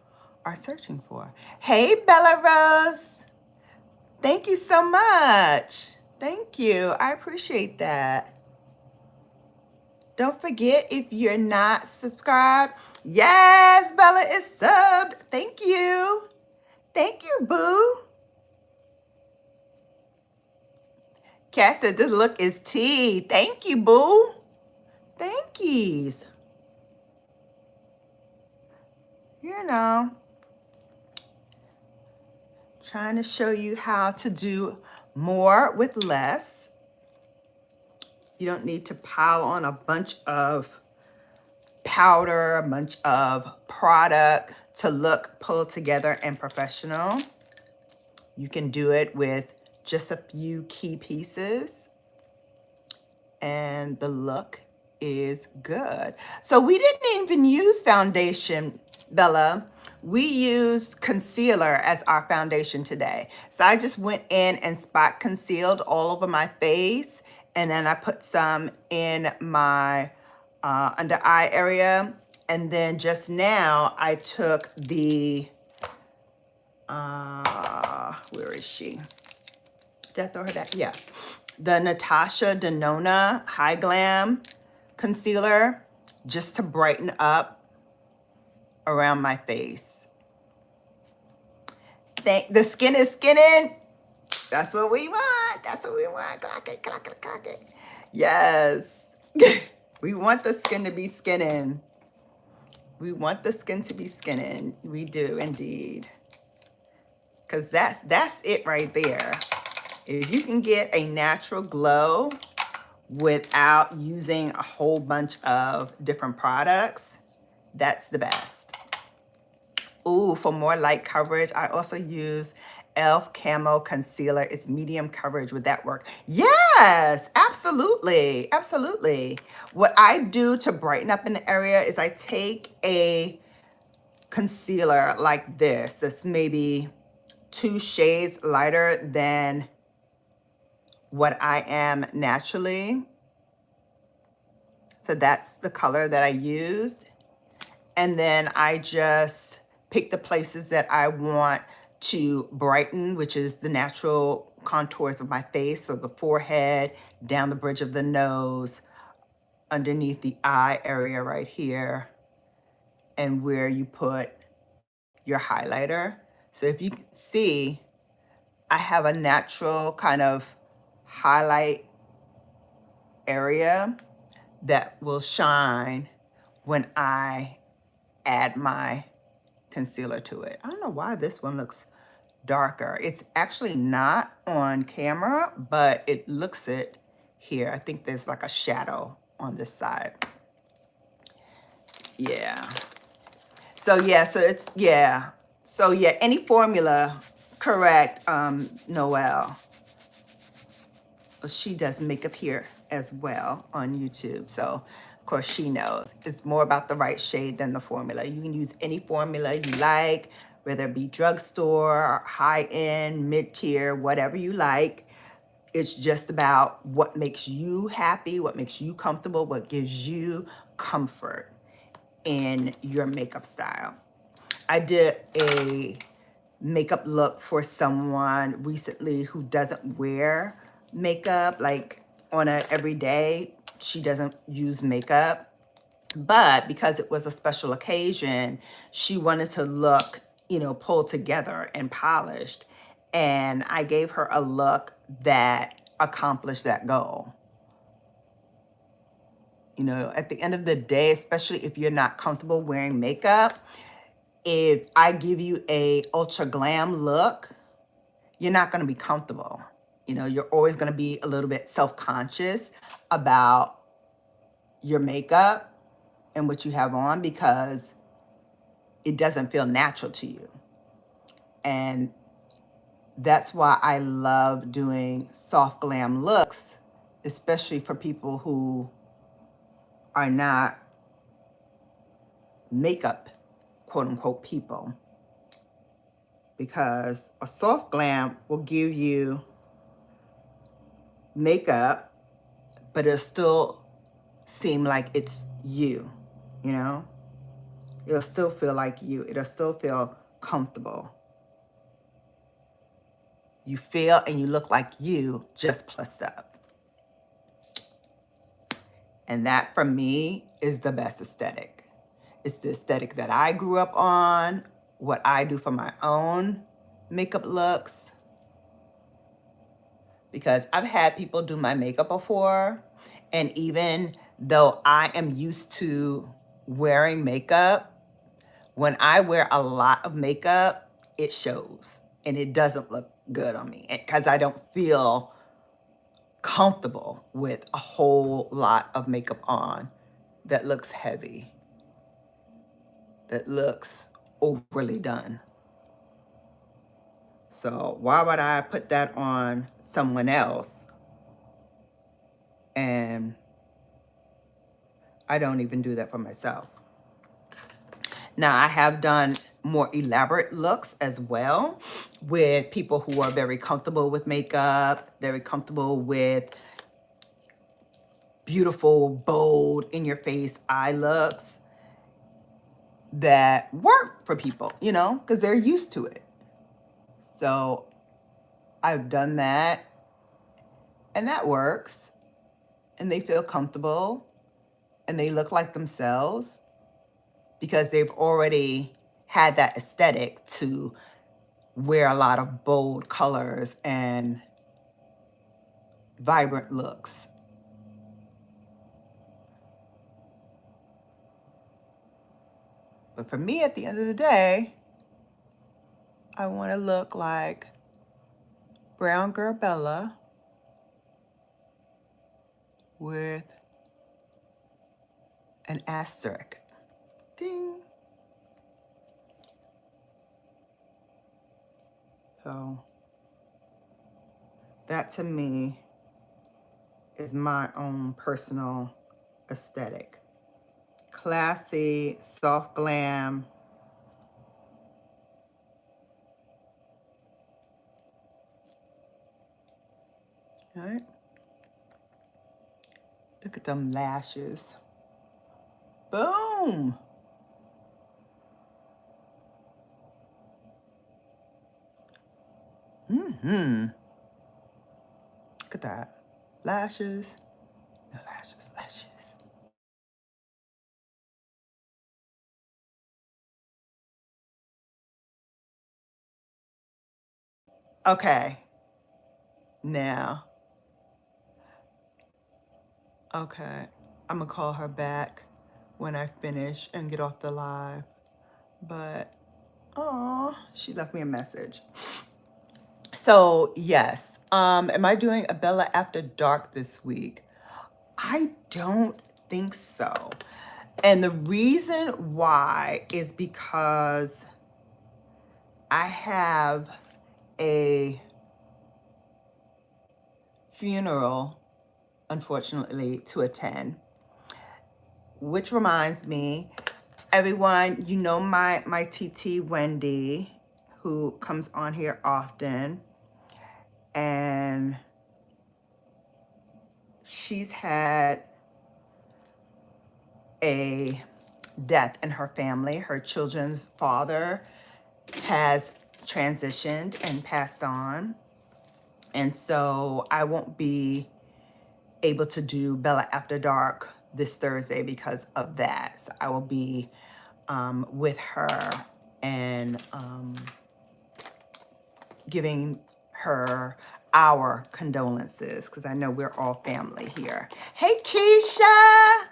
are searching for. Hey, Bella Rose. Thank you so much. Thank you. I appreciate that. Don't forget, if you're not subscribed, yes, Bella is subbed. Thank you. Thank you, boo. Kat said this look is tea. Thank you, boo. Thank yous. You know, trying to show you how to do more with less. You don't need to pile on a bunch of powder, a bunch of product to look pulled together and professional. You can do it with just a few key pieces and the look is good. So we didn't even use foundation, Bella. We used concealer as our foundation today. So I just went in and spot concealed all over my face, and then I put some in my under eye area. And then just now I took the, where is she? Did I throw her that? Yeah. The Natasha Denona High Glam concealer just to brighten up around my face. The skin is skinning. That's what we want. That's what we want. Clock it, clock it, clock it. Yes. We want the skin to be skinning. We want the skin to be skinning. We do indeed. Because that's it right there. If you can get a natural glow without using a whole bunch of different products, that's the best. Ooh, for more light coverage, I also use e.l.f. Camo Concealer. It's medium coverage. Would that work? Yes, absolutely. Absolutely. What I do to brighten up in the area is I take a concealer like this. That's maybe 2 shades lighter than what I am naturally. So that's the color that I used. And then I just pick the places that I want to brighten, which is the natural contours of my face. So the forehead, down the bridge of the nose, underneath the eye area right here, and where you put your highlighter. So if you can see, I have a natural kind of highlight area that will shine when I add my concealer to it. I don't know why this one looks darker. It's actually not on camera, but it looks it here. I think there's like a shadow on this side. Yeah. So yeah, so it's, yeah. So yeah, any formula, correct, Noelle. She does makeup here as well on YouTube. So of course she knows. It's more about the right shade than the formula. You can use any formula you like, whether it be drugstore, high-end, mid-tier, whatever you like. It's just about what makes you happy, what makes you comfortable, what gives you comfort in your makeup style. I did a makeup look for someone recently who doesn't wear makeup like on a everyday. She doesn't use makeup, but because it was a special occasion, she wanted to look, you know, pulled together and polished. And I gave her a look that accomplished that goal. You know, at the end of the day, especially if you're not comfortable wearing makeup, if I give you a ultra glam look, you're not going to be comfortable. You know, you're always going to be a little bit self-conscious about your makeup and what you have on because it doesn't feel natural to you. And that's why I love doing soft glam looks, especially for people who are not makeup, quote unquote, people. Because a soft glam will give you makeup, but it'll still seem like it's you, you know? It'll still feel like you. It'll still feel comfortable. You feel and you look like you, just plussed up. And that, for me, is the best aesthetic. It's the aesthetic that I grew up on, what I do for my own makeup looks. Because I've had people do my makeup before, and even though I am used to wearing makeup, when I wear a lot of makeup, it shows and it doesn't look good on me because I don't feel comfortable with a whole lot of makeup on that looks heavy, that looks overly done. So why would I put that on someone else? And I don't even do that for myself. Now, I have done more elaborate looks as well with people who are very comfortable with makeup, very comfortable with beautiful, bold, in-your-face eye looks that work for people, you know, because they're used to it. So I've done that, and that works, and they feel comfortable, and they look like themselves because they've already had that aesthetic to wear a lot of bold colors and vibrant looks. But for me, at the end of the day, I want to look like Brown Girl Bella with an asterisk. Ding. So that to me is my own personal aesthetic. Classy, soft glam. All right. Look at them lashes. Boom. Mm-hmm. Look at that. Lashes. No, lashes, lashes. Okay. Now. Okay. I'm gonna call her back when I finish and get off the live. But, oh, she left me a message. So, yes. Am I doing a Bella After Dark this week? I don't think so. And the reason why is because I have a funeral, unfortunately, to attend. Which reminds me, everyone, you know my TT Wendy, who comes on here often, and she's had a death in her family. Her children's father has transitioned and passed on. And so I won't be able to do Bella After Dark this Thursday because of that. So I will be with her and giving her our condolences because I know we're all family here. Hey, Keisha.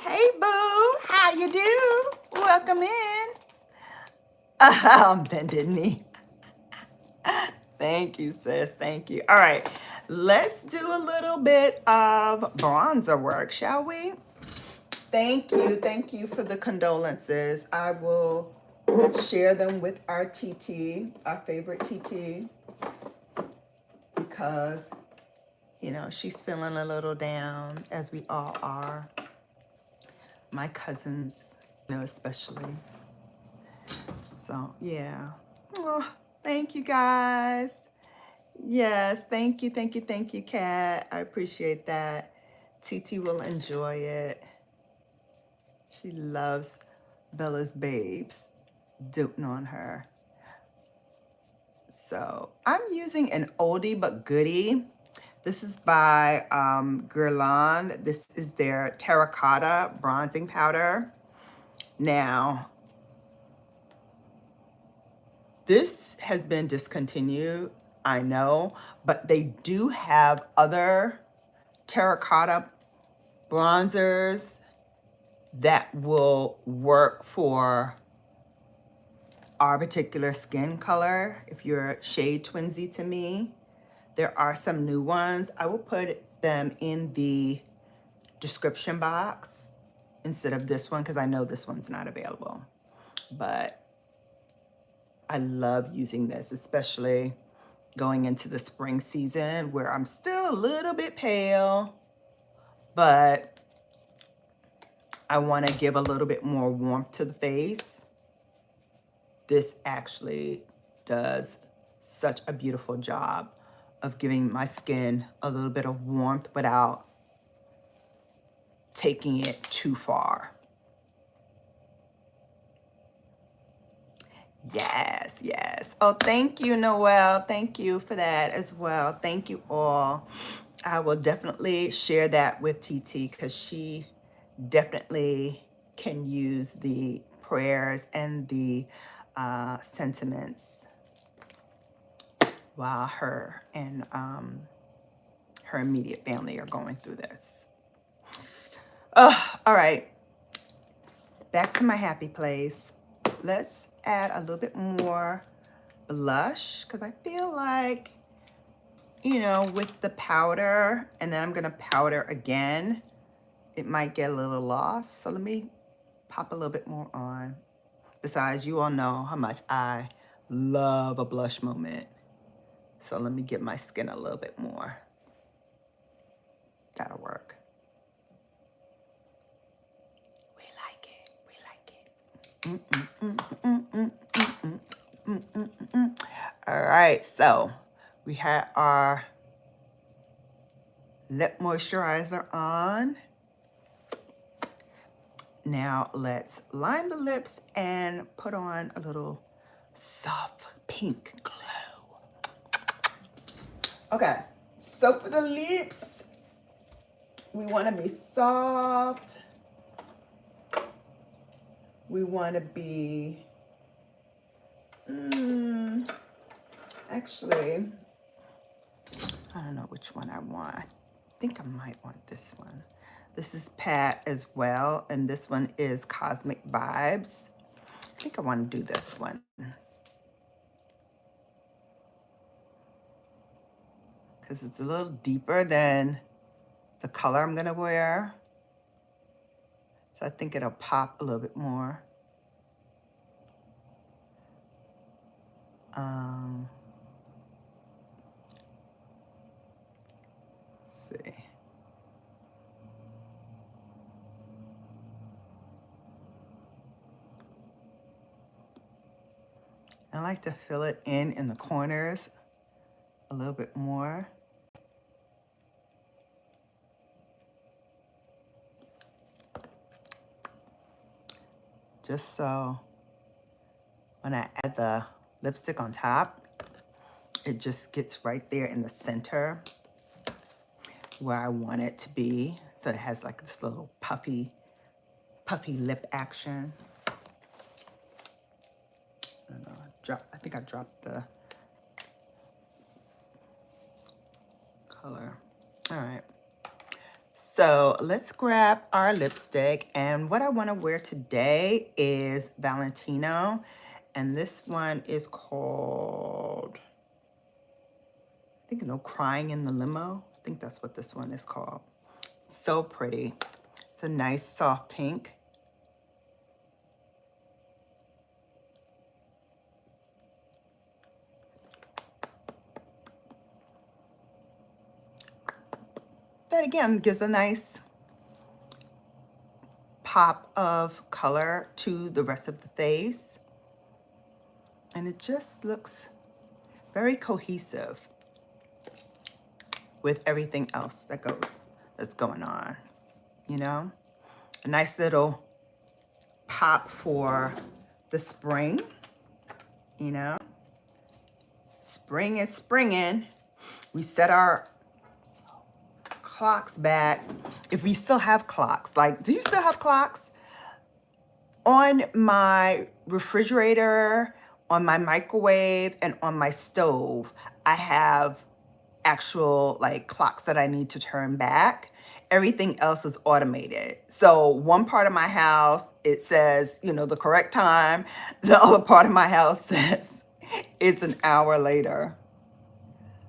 Hey, boo. How you do? Welcome in. Bended knee. Thank you, sis. Thank you. All right. Let's do a little bit of bronzer work, shall we? Thank you. Thank you for the condolences. I will share them with our TT, our favorite TT, because, you know, she's feeling a little down, as we all are. My cousins, you know, especially. So, yeah. Oh, thank you, guys. Yes, thank you, thank you, thank you, Kat. I appreciate that. TT will enjoy it. She loves Bella's babes, doting on her. So I'm using an oldie but goodie. This is by Guerlain. This is their terracotta bronzing powder. Now, this has been discontinued, I know, but they do have other terracotta bronzers that will work for our particular skin color. If you're shade twinsy to me, there are some new ones. I will put them in the description box instead of this one because I know this one's not available. But I love using this, especially going into the spring season where I'm still a little bit pale, but I want to give a little bit more warmth to the face. This actually does such a beautiful job of giving my skin a little bit of warmth without taking it too far. Yes, yes. Oh, thank you, Noelle. Thank you for that as well. Thank you all. I will definitely share that with TT because she definitely can use the prayers and the sentiments while her and her immediate family are going through this. Oh, all right. Back to my happy place. Let's add a little bit more blush because I feel like, you know, with the powder, and then I'm going to powder again, it might get a little lost. So let me pop a little bit more on. Besides, you all know how much I love a blush moment. So let me give my skin a little bit more. That'll work. We like it. We like it. All right, so we had our lip moisturizer on. Now let's line the lips and put on a little soft pink glow. Okay, so for the lips, we want to be soft. We want to be, actually, I don't know which one I want. I think I might want this one. This is Pat as well, and this one is Cosmic Vibes. I think I want to do this one. Because it's a little deeper than the color I'm gonna wear. So I think it'll pop a little bit more. Let's see. I like to fill it in the corners a little bit more. Just so when I add the lipstick on top, it just gets right there in the center where I want it to be. So it has like this little puffy lip action. I don't know, I think I dropped the color. All right. So let's grab our lipstick. And what I want to wear today is Valentino. And this one is called, I think, No Crying in the Limo. I think that's what this one is called. So pretty. It's a nice soft pink. That again gives a nice pop of color to the rest of the face. And it just looks very cohesive with everything else that's going on, you know? A nice little pop for the spring, you know? Spring is springing. We set our clocks back. If we still have clocks, like, do you still have clocks? On my refrigerator, on my microwave, and on my stove, I have actual like clocks that I need to turn back. Everything else is automated. So one part of my house, it says, you know, the correct time. The other part of my house says it's an hour later.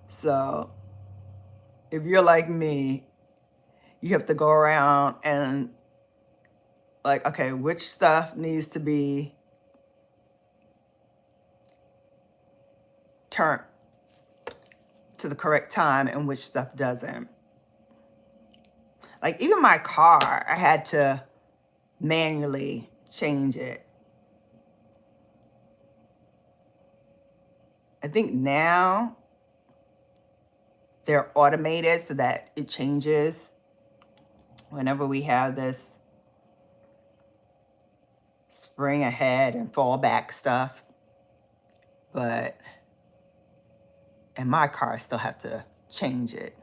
So if you're like me, you have to go around and like, okay, which stuff needs to be turned to the correct time and which stuff doesn't. Like even my car, I had to manually change it. I think now they're automated so that it changes whenever we have this spring ahead and fall back stuff. But in my car, I still have to change it.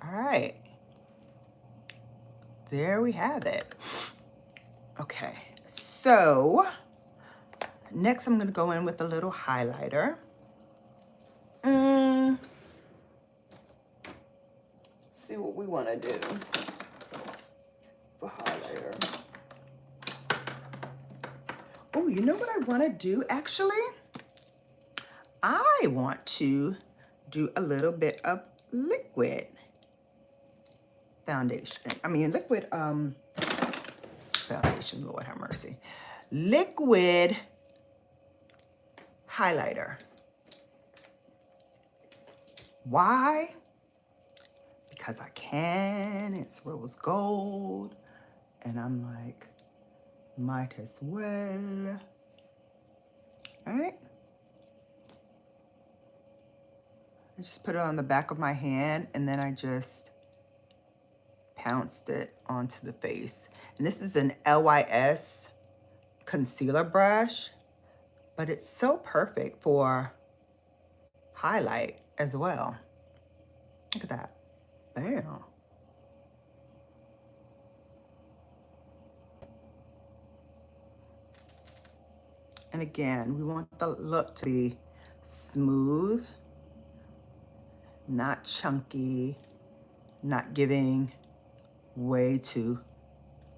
All right. There we have it. Okay, so next I'm gonna go in with a little highlighter. See what we wanna do for highlighter. Oh, you know what I wanna do actually? I want to do a little bit of liquid foundation. I mean, liquid foundation, Lord have mercy. Liquid highlighter. Why? Because I can. It's rose gold. And I'm like, might as well. All right. I just put it on the back of my hand, and then I just pounced it onto the face. And this is an LYS concealer brush, but it's so perfect for highlight as well. Look at that. Bam. And again, we want the look to be smooth, not chunky, not giving way to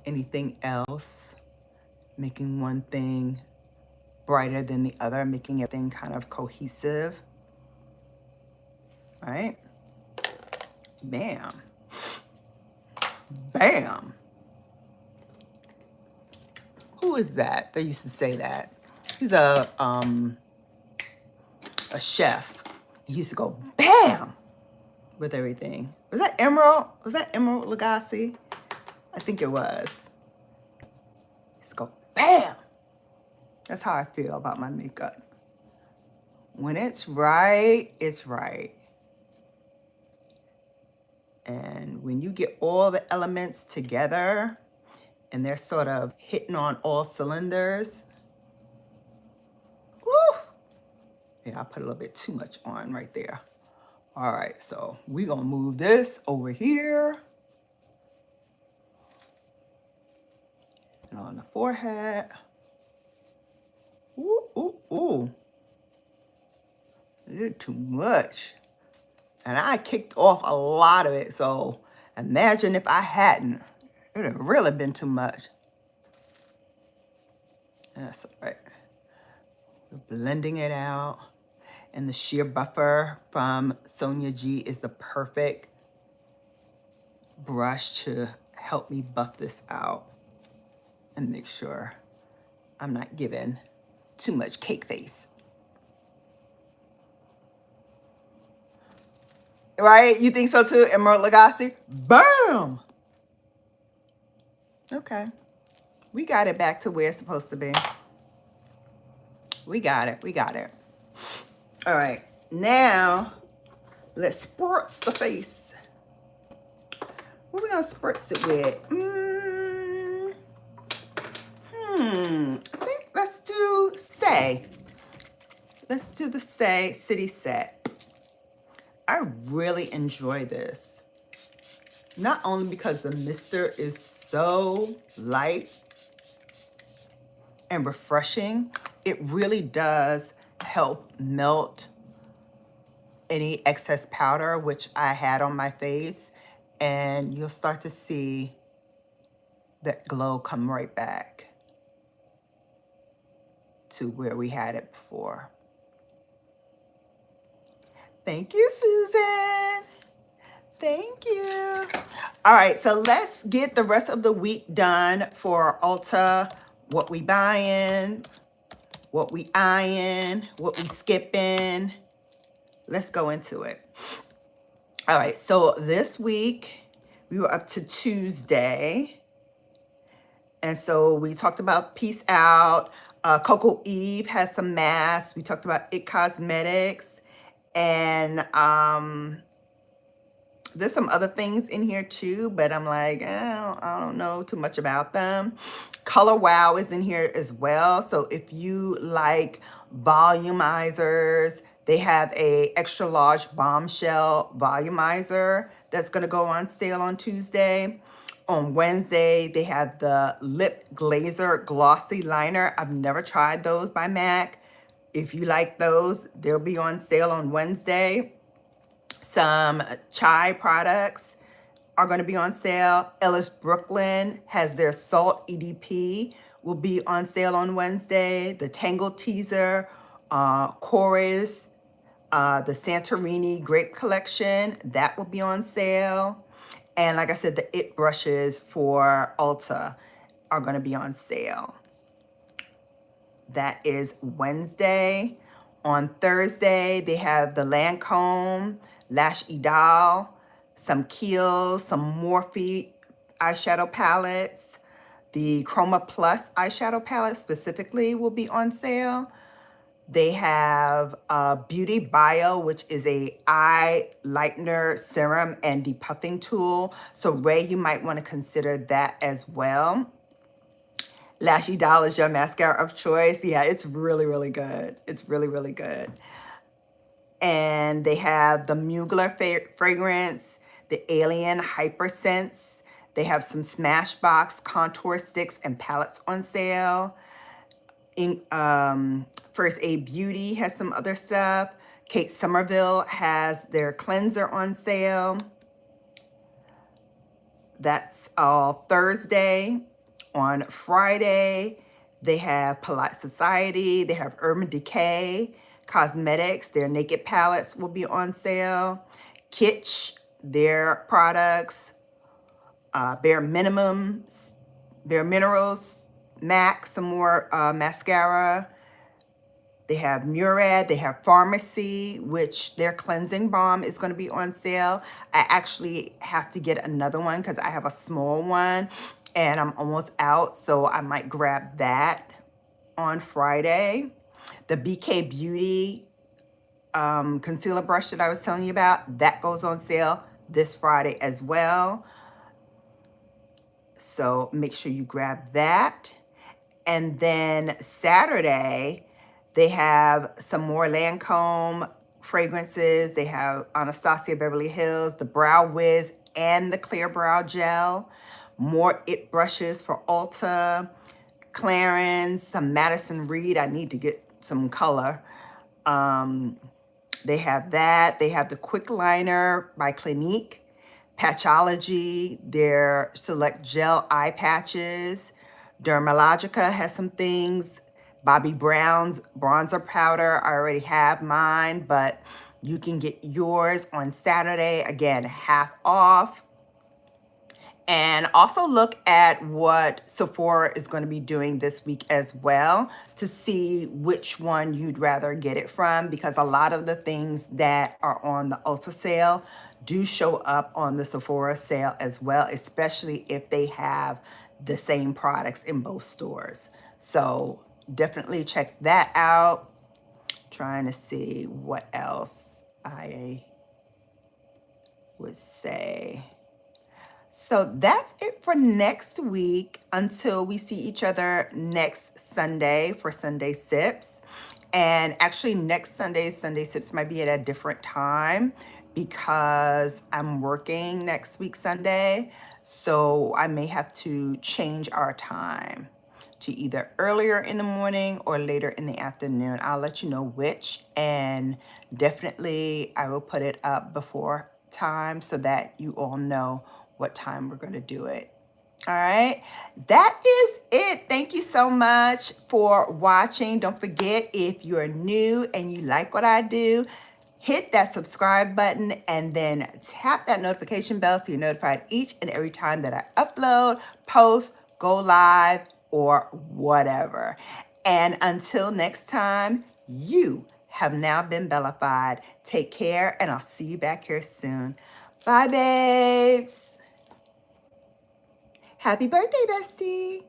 anything else, making one thing brighter than the other, making everything kind of cohesive. All right? Bam. Bam. Who is that? They used to say that. He's a chef. He used to go bam with everything. Was that Emerald? Was that Emerald Lagasse? I think it was. He used to go bam. That's how I feel about my makeup. When it's right, it's right. And when you get all the elements together and they're sort of hitting on all cylinders, woo! Yeah, I put a little bit too much on right there. All right, so we're gonna move this over here. And on the forehead. Ooh, ooh, ooh. I did too much. And I kicked off a lot of it, so imagine if I hadn't. It would have really been too much. That's all right. We're blending it out. And the sheer buffer from SunYaY is the perfect brush to help me buff this out and make sure I'm not giving too much cake face. Right? You think so too, Emerald Lagasse? Boom! Okay. We got it back to where it's supposed to be. We got it. We got it. All right. Now, let's spritz the face. What are we going to spritz it with? I think let's do SunYaY. Let's do the SunYaY City Set. I really enjoy this. Not only because the mister is so light and refreshing, it really does help melt any excess powder which I had on my face, and you'll start to see that glow come right back to where we had it before. Thank you, Susan. Thank you. All right, so let's get the rest of the week done for Ulta. What we buying, what we eyeing, what we skipping. Let's go into it. All right, so this week we were up to Tuesday. And so we talked about Peace Out. Coco Eve has some masks. We talked about It Cosmetics. And there's some other things in here too, but I'm like, I don't know too much about them. Color Wow is in here as well. So if you like volumizers, they have a extra large bombshell volumizer that's gonna go on sale on Tuesday. On Wednesday, they have the Lip Glazer Glossy Liner. I've never tried those by MAC. If you like those, they'll be on sale on Wednesday. Some chai products are going to be on sale. Ellis Brooklyn has their Salt EDP, will be on sale on Wednesday. The Tangle Teaser, Chorus, the Santorini Grape Collection, that will be on sale. And like I said, the It brushes for Ulta are going to be on sale. That is Wednesday. On Thursday, they have the Lancome, Lash Idol, some Kiehl's, some Morphe eyeshadow palettes. The Chroma Plus eyeshadow palette specifically will be on sale. They have Beauty Bio, which is a eye lightener serum and depuffing tool. So Ray, you might want to consider that as well. Lashy Doll is your mascara of choice. Yeah, it's really, really good. It's really, really good. And they have the Mugler fragrance, the Alien Hypersense. They have some Smashbox contour sticks and palettes on sale. First Aid Beauty has some other stuff. Kate Somerville has their cleanser on sale. That's all Thursday. On Friday, they have Polite Society. They have Urban Decay Cosmetics. Their Naked Palettes will be on sale. Kitsch, their products. Bare Minerals, MAC, some more mascara. They have Murad, they have Pharmacy, which their cleansing balm is going to be on sale. I actually have to get another one because I have a small one and I'm almost out, so I might grab that on Friday. The BK Beauty concealer brush that I was telling you about, that goes on sale this Friday as well. So make sure you grab that. And then Saturday, they have some more Lancome fragrances. They have Anastasia Beverly Hills, the Brow Wiz, and the Clear Brow Gel. More IT brushes for Ulta. Clarins, some Madison Reed. I need to get some color. They have that. They have the Quick Liner by Clinique. Patchology, their select gel eye patches. Dermalogica has some things. Bobbi Brown's bronzer powder. I already have mine, but you can get yours on Saturday. Again, half off. And also look at what Sephora is going to be doing this week as well to see which one you'd rather get it from, because a lot of the things that are on the Ulta sale do show up on the Sephora sale as well, especially if they have the same products in both stores. So definitely check that out. Trying to see what else I would say. So that's it for next week until we see each other next Sunday for Sunday Sips. And actually next Sunday Sips might be at a different time because I'm working next week Sunday. So I may have to change our time to either earlier in the morning or later in the afternoon. I'll let you know which, and definitely I will put it up before time so that you all know what time we're going to do it. All right, that is it. Thank you so much for watching. Don't forget, if you're new and you like what I do, hit that subscribe button and then tap that notification bell so you're notified each and every time that I upload, post, go live, or whatever. And until next time, you have now been bellified. Take care, and I'll see you back here soon. Bye, babes. Happy birthday, bestie.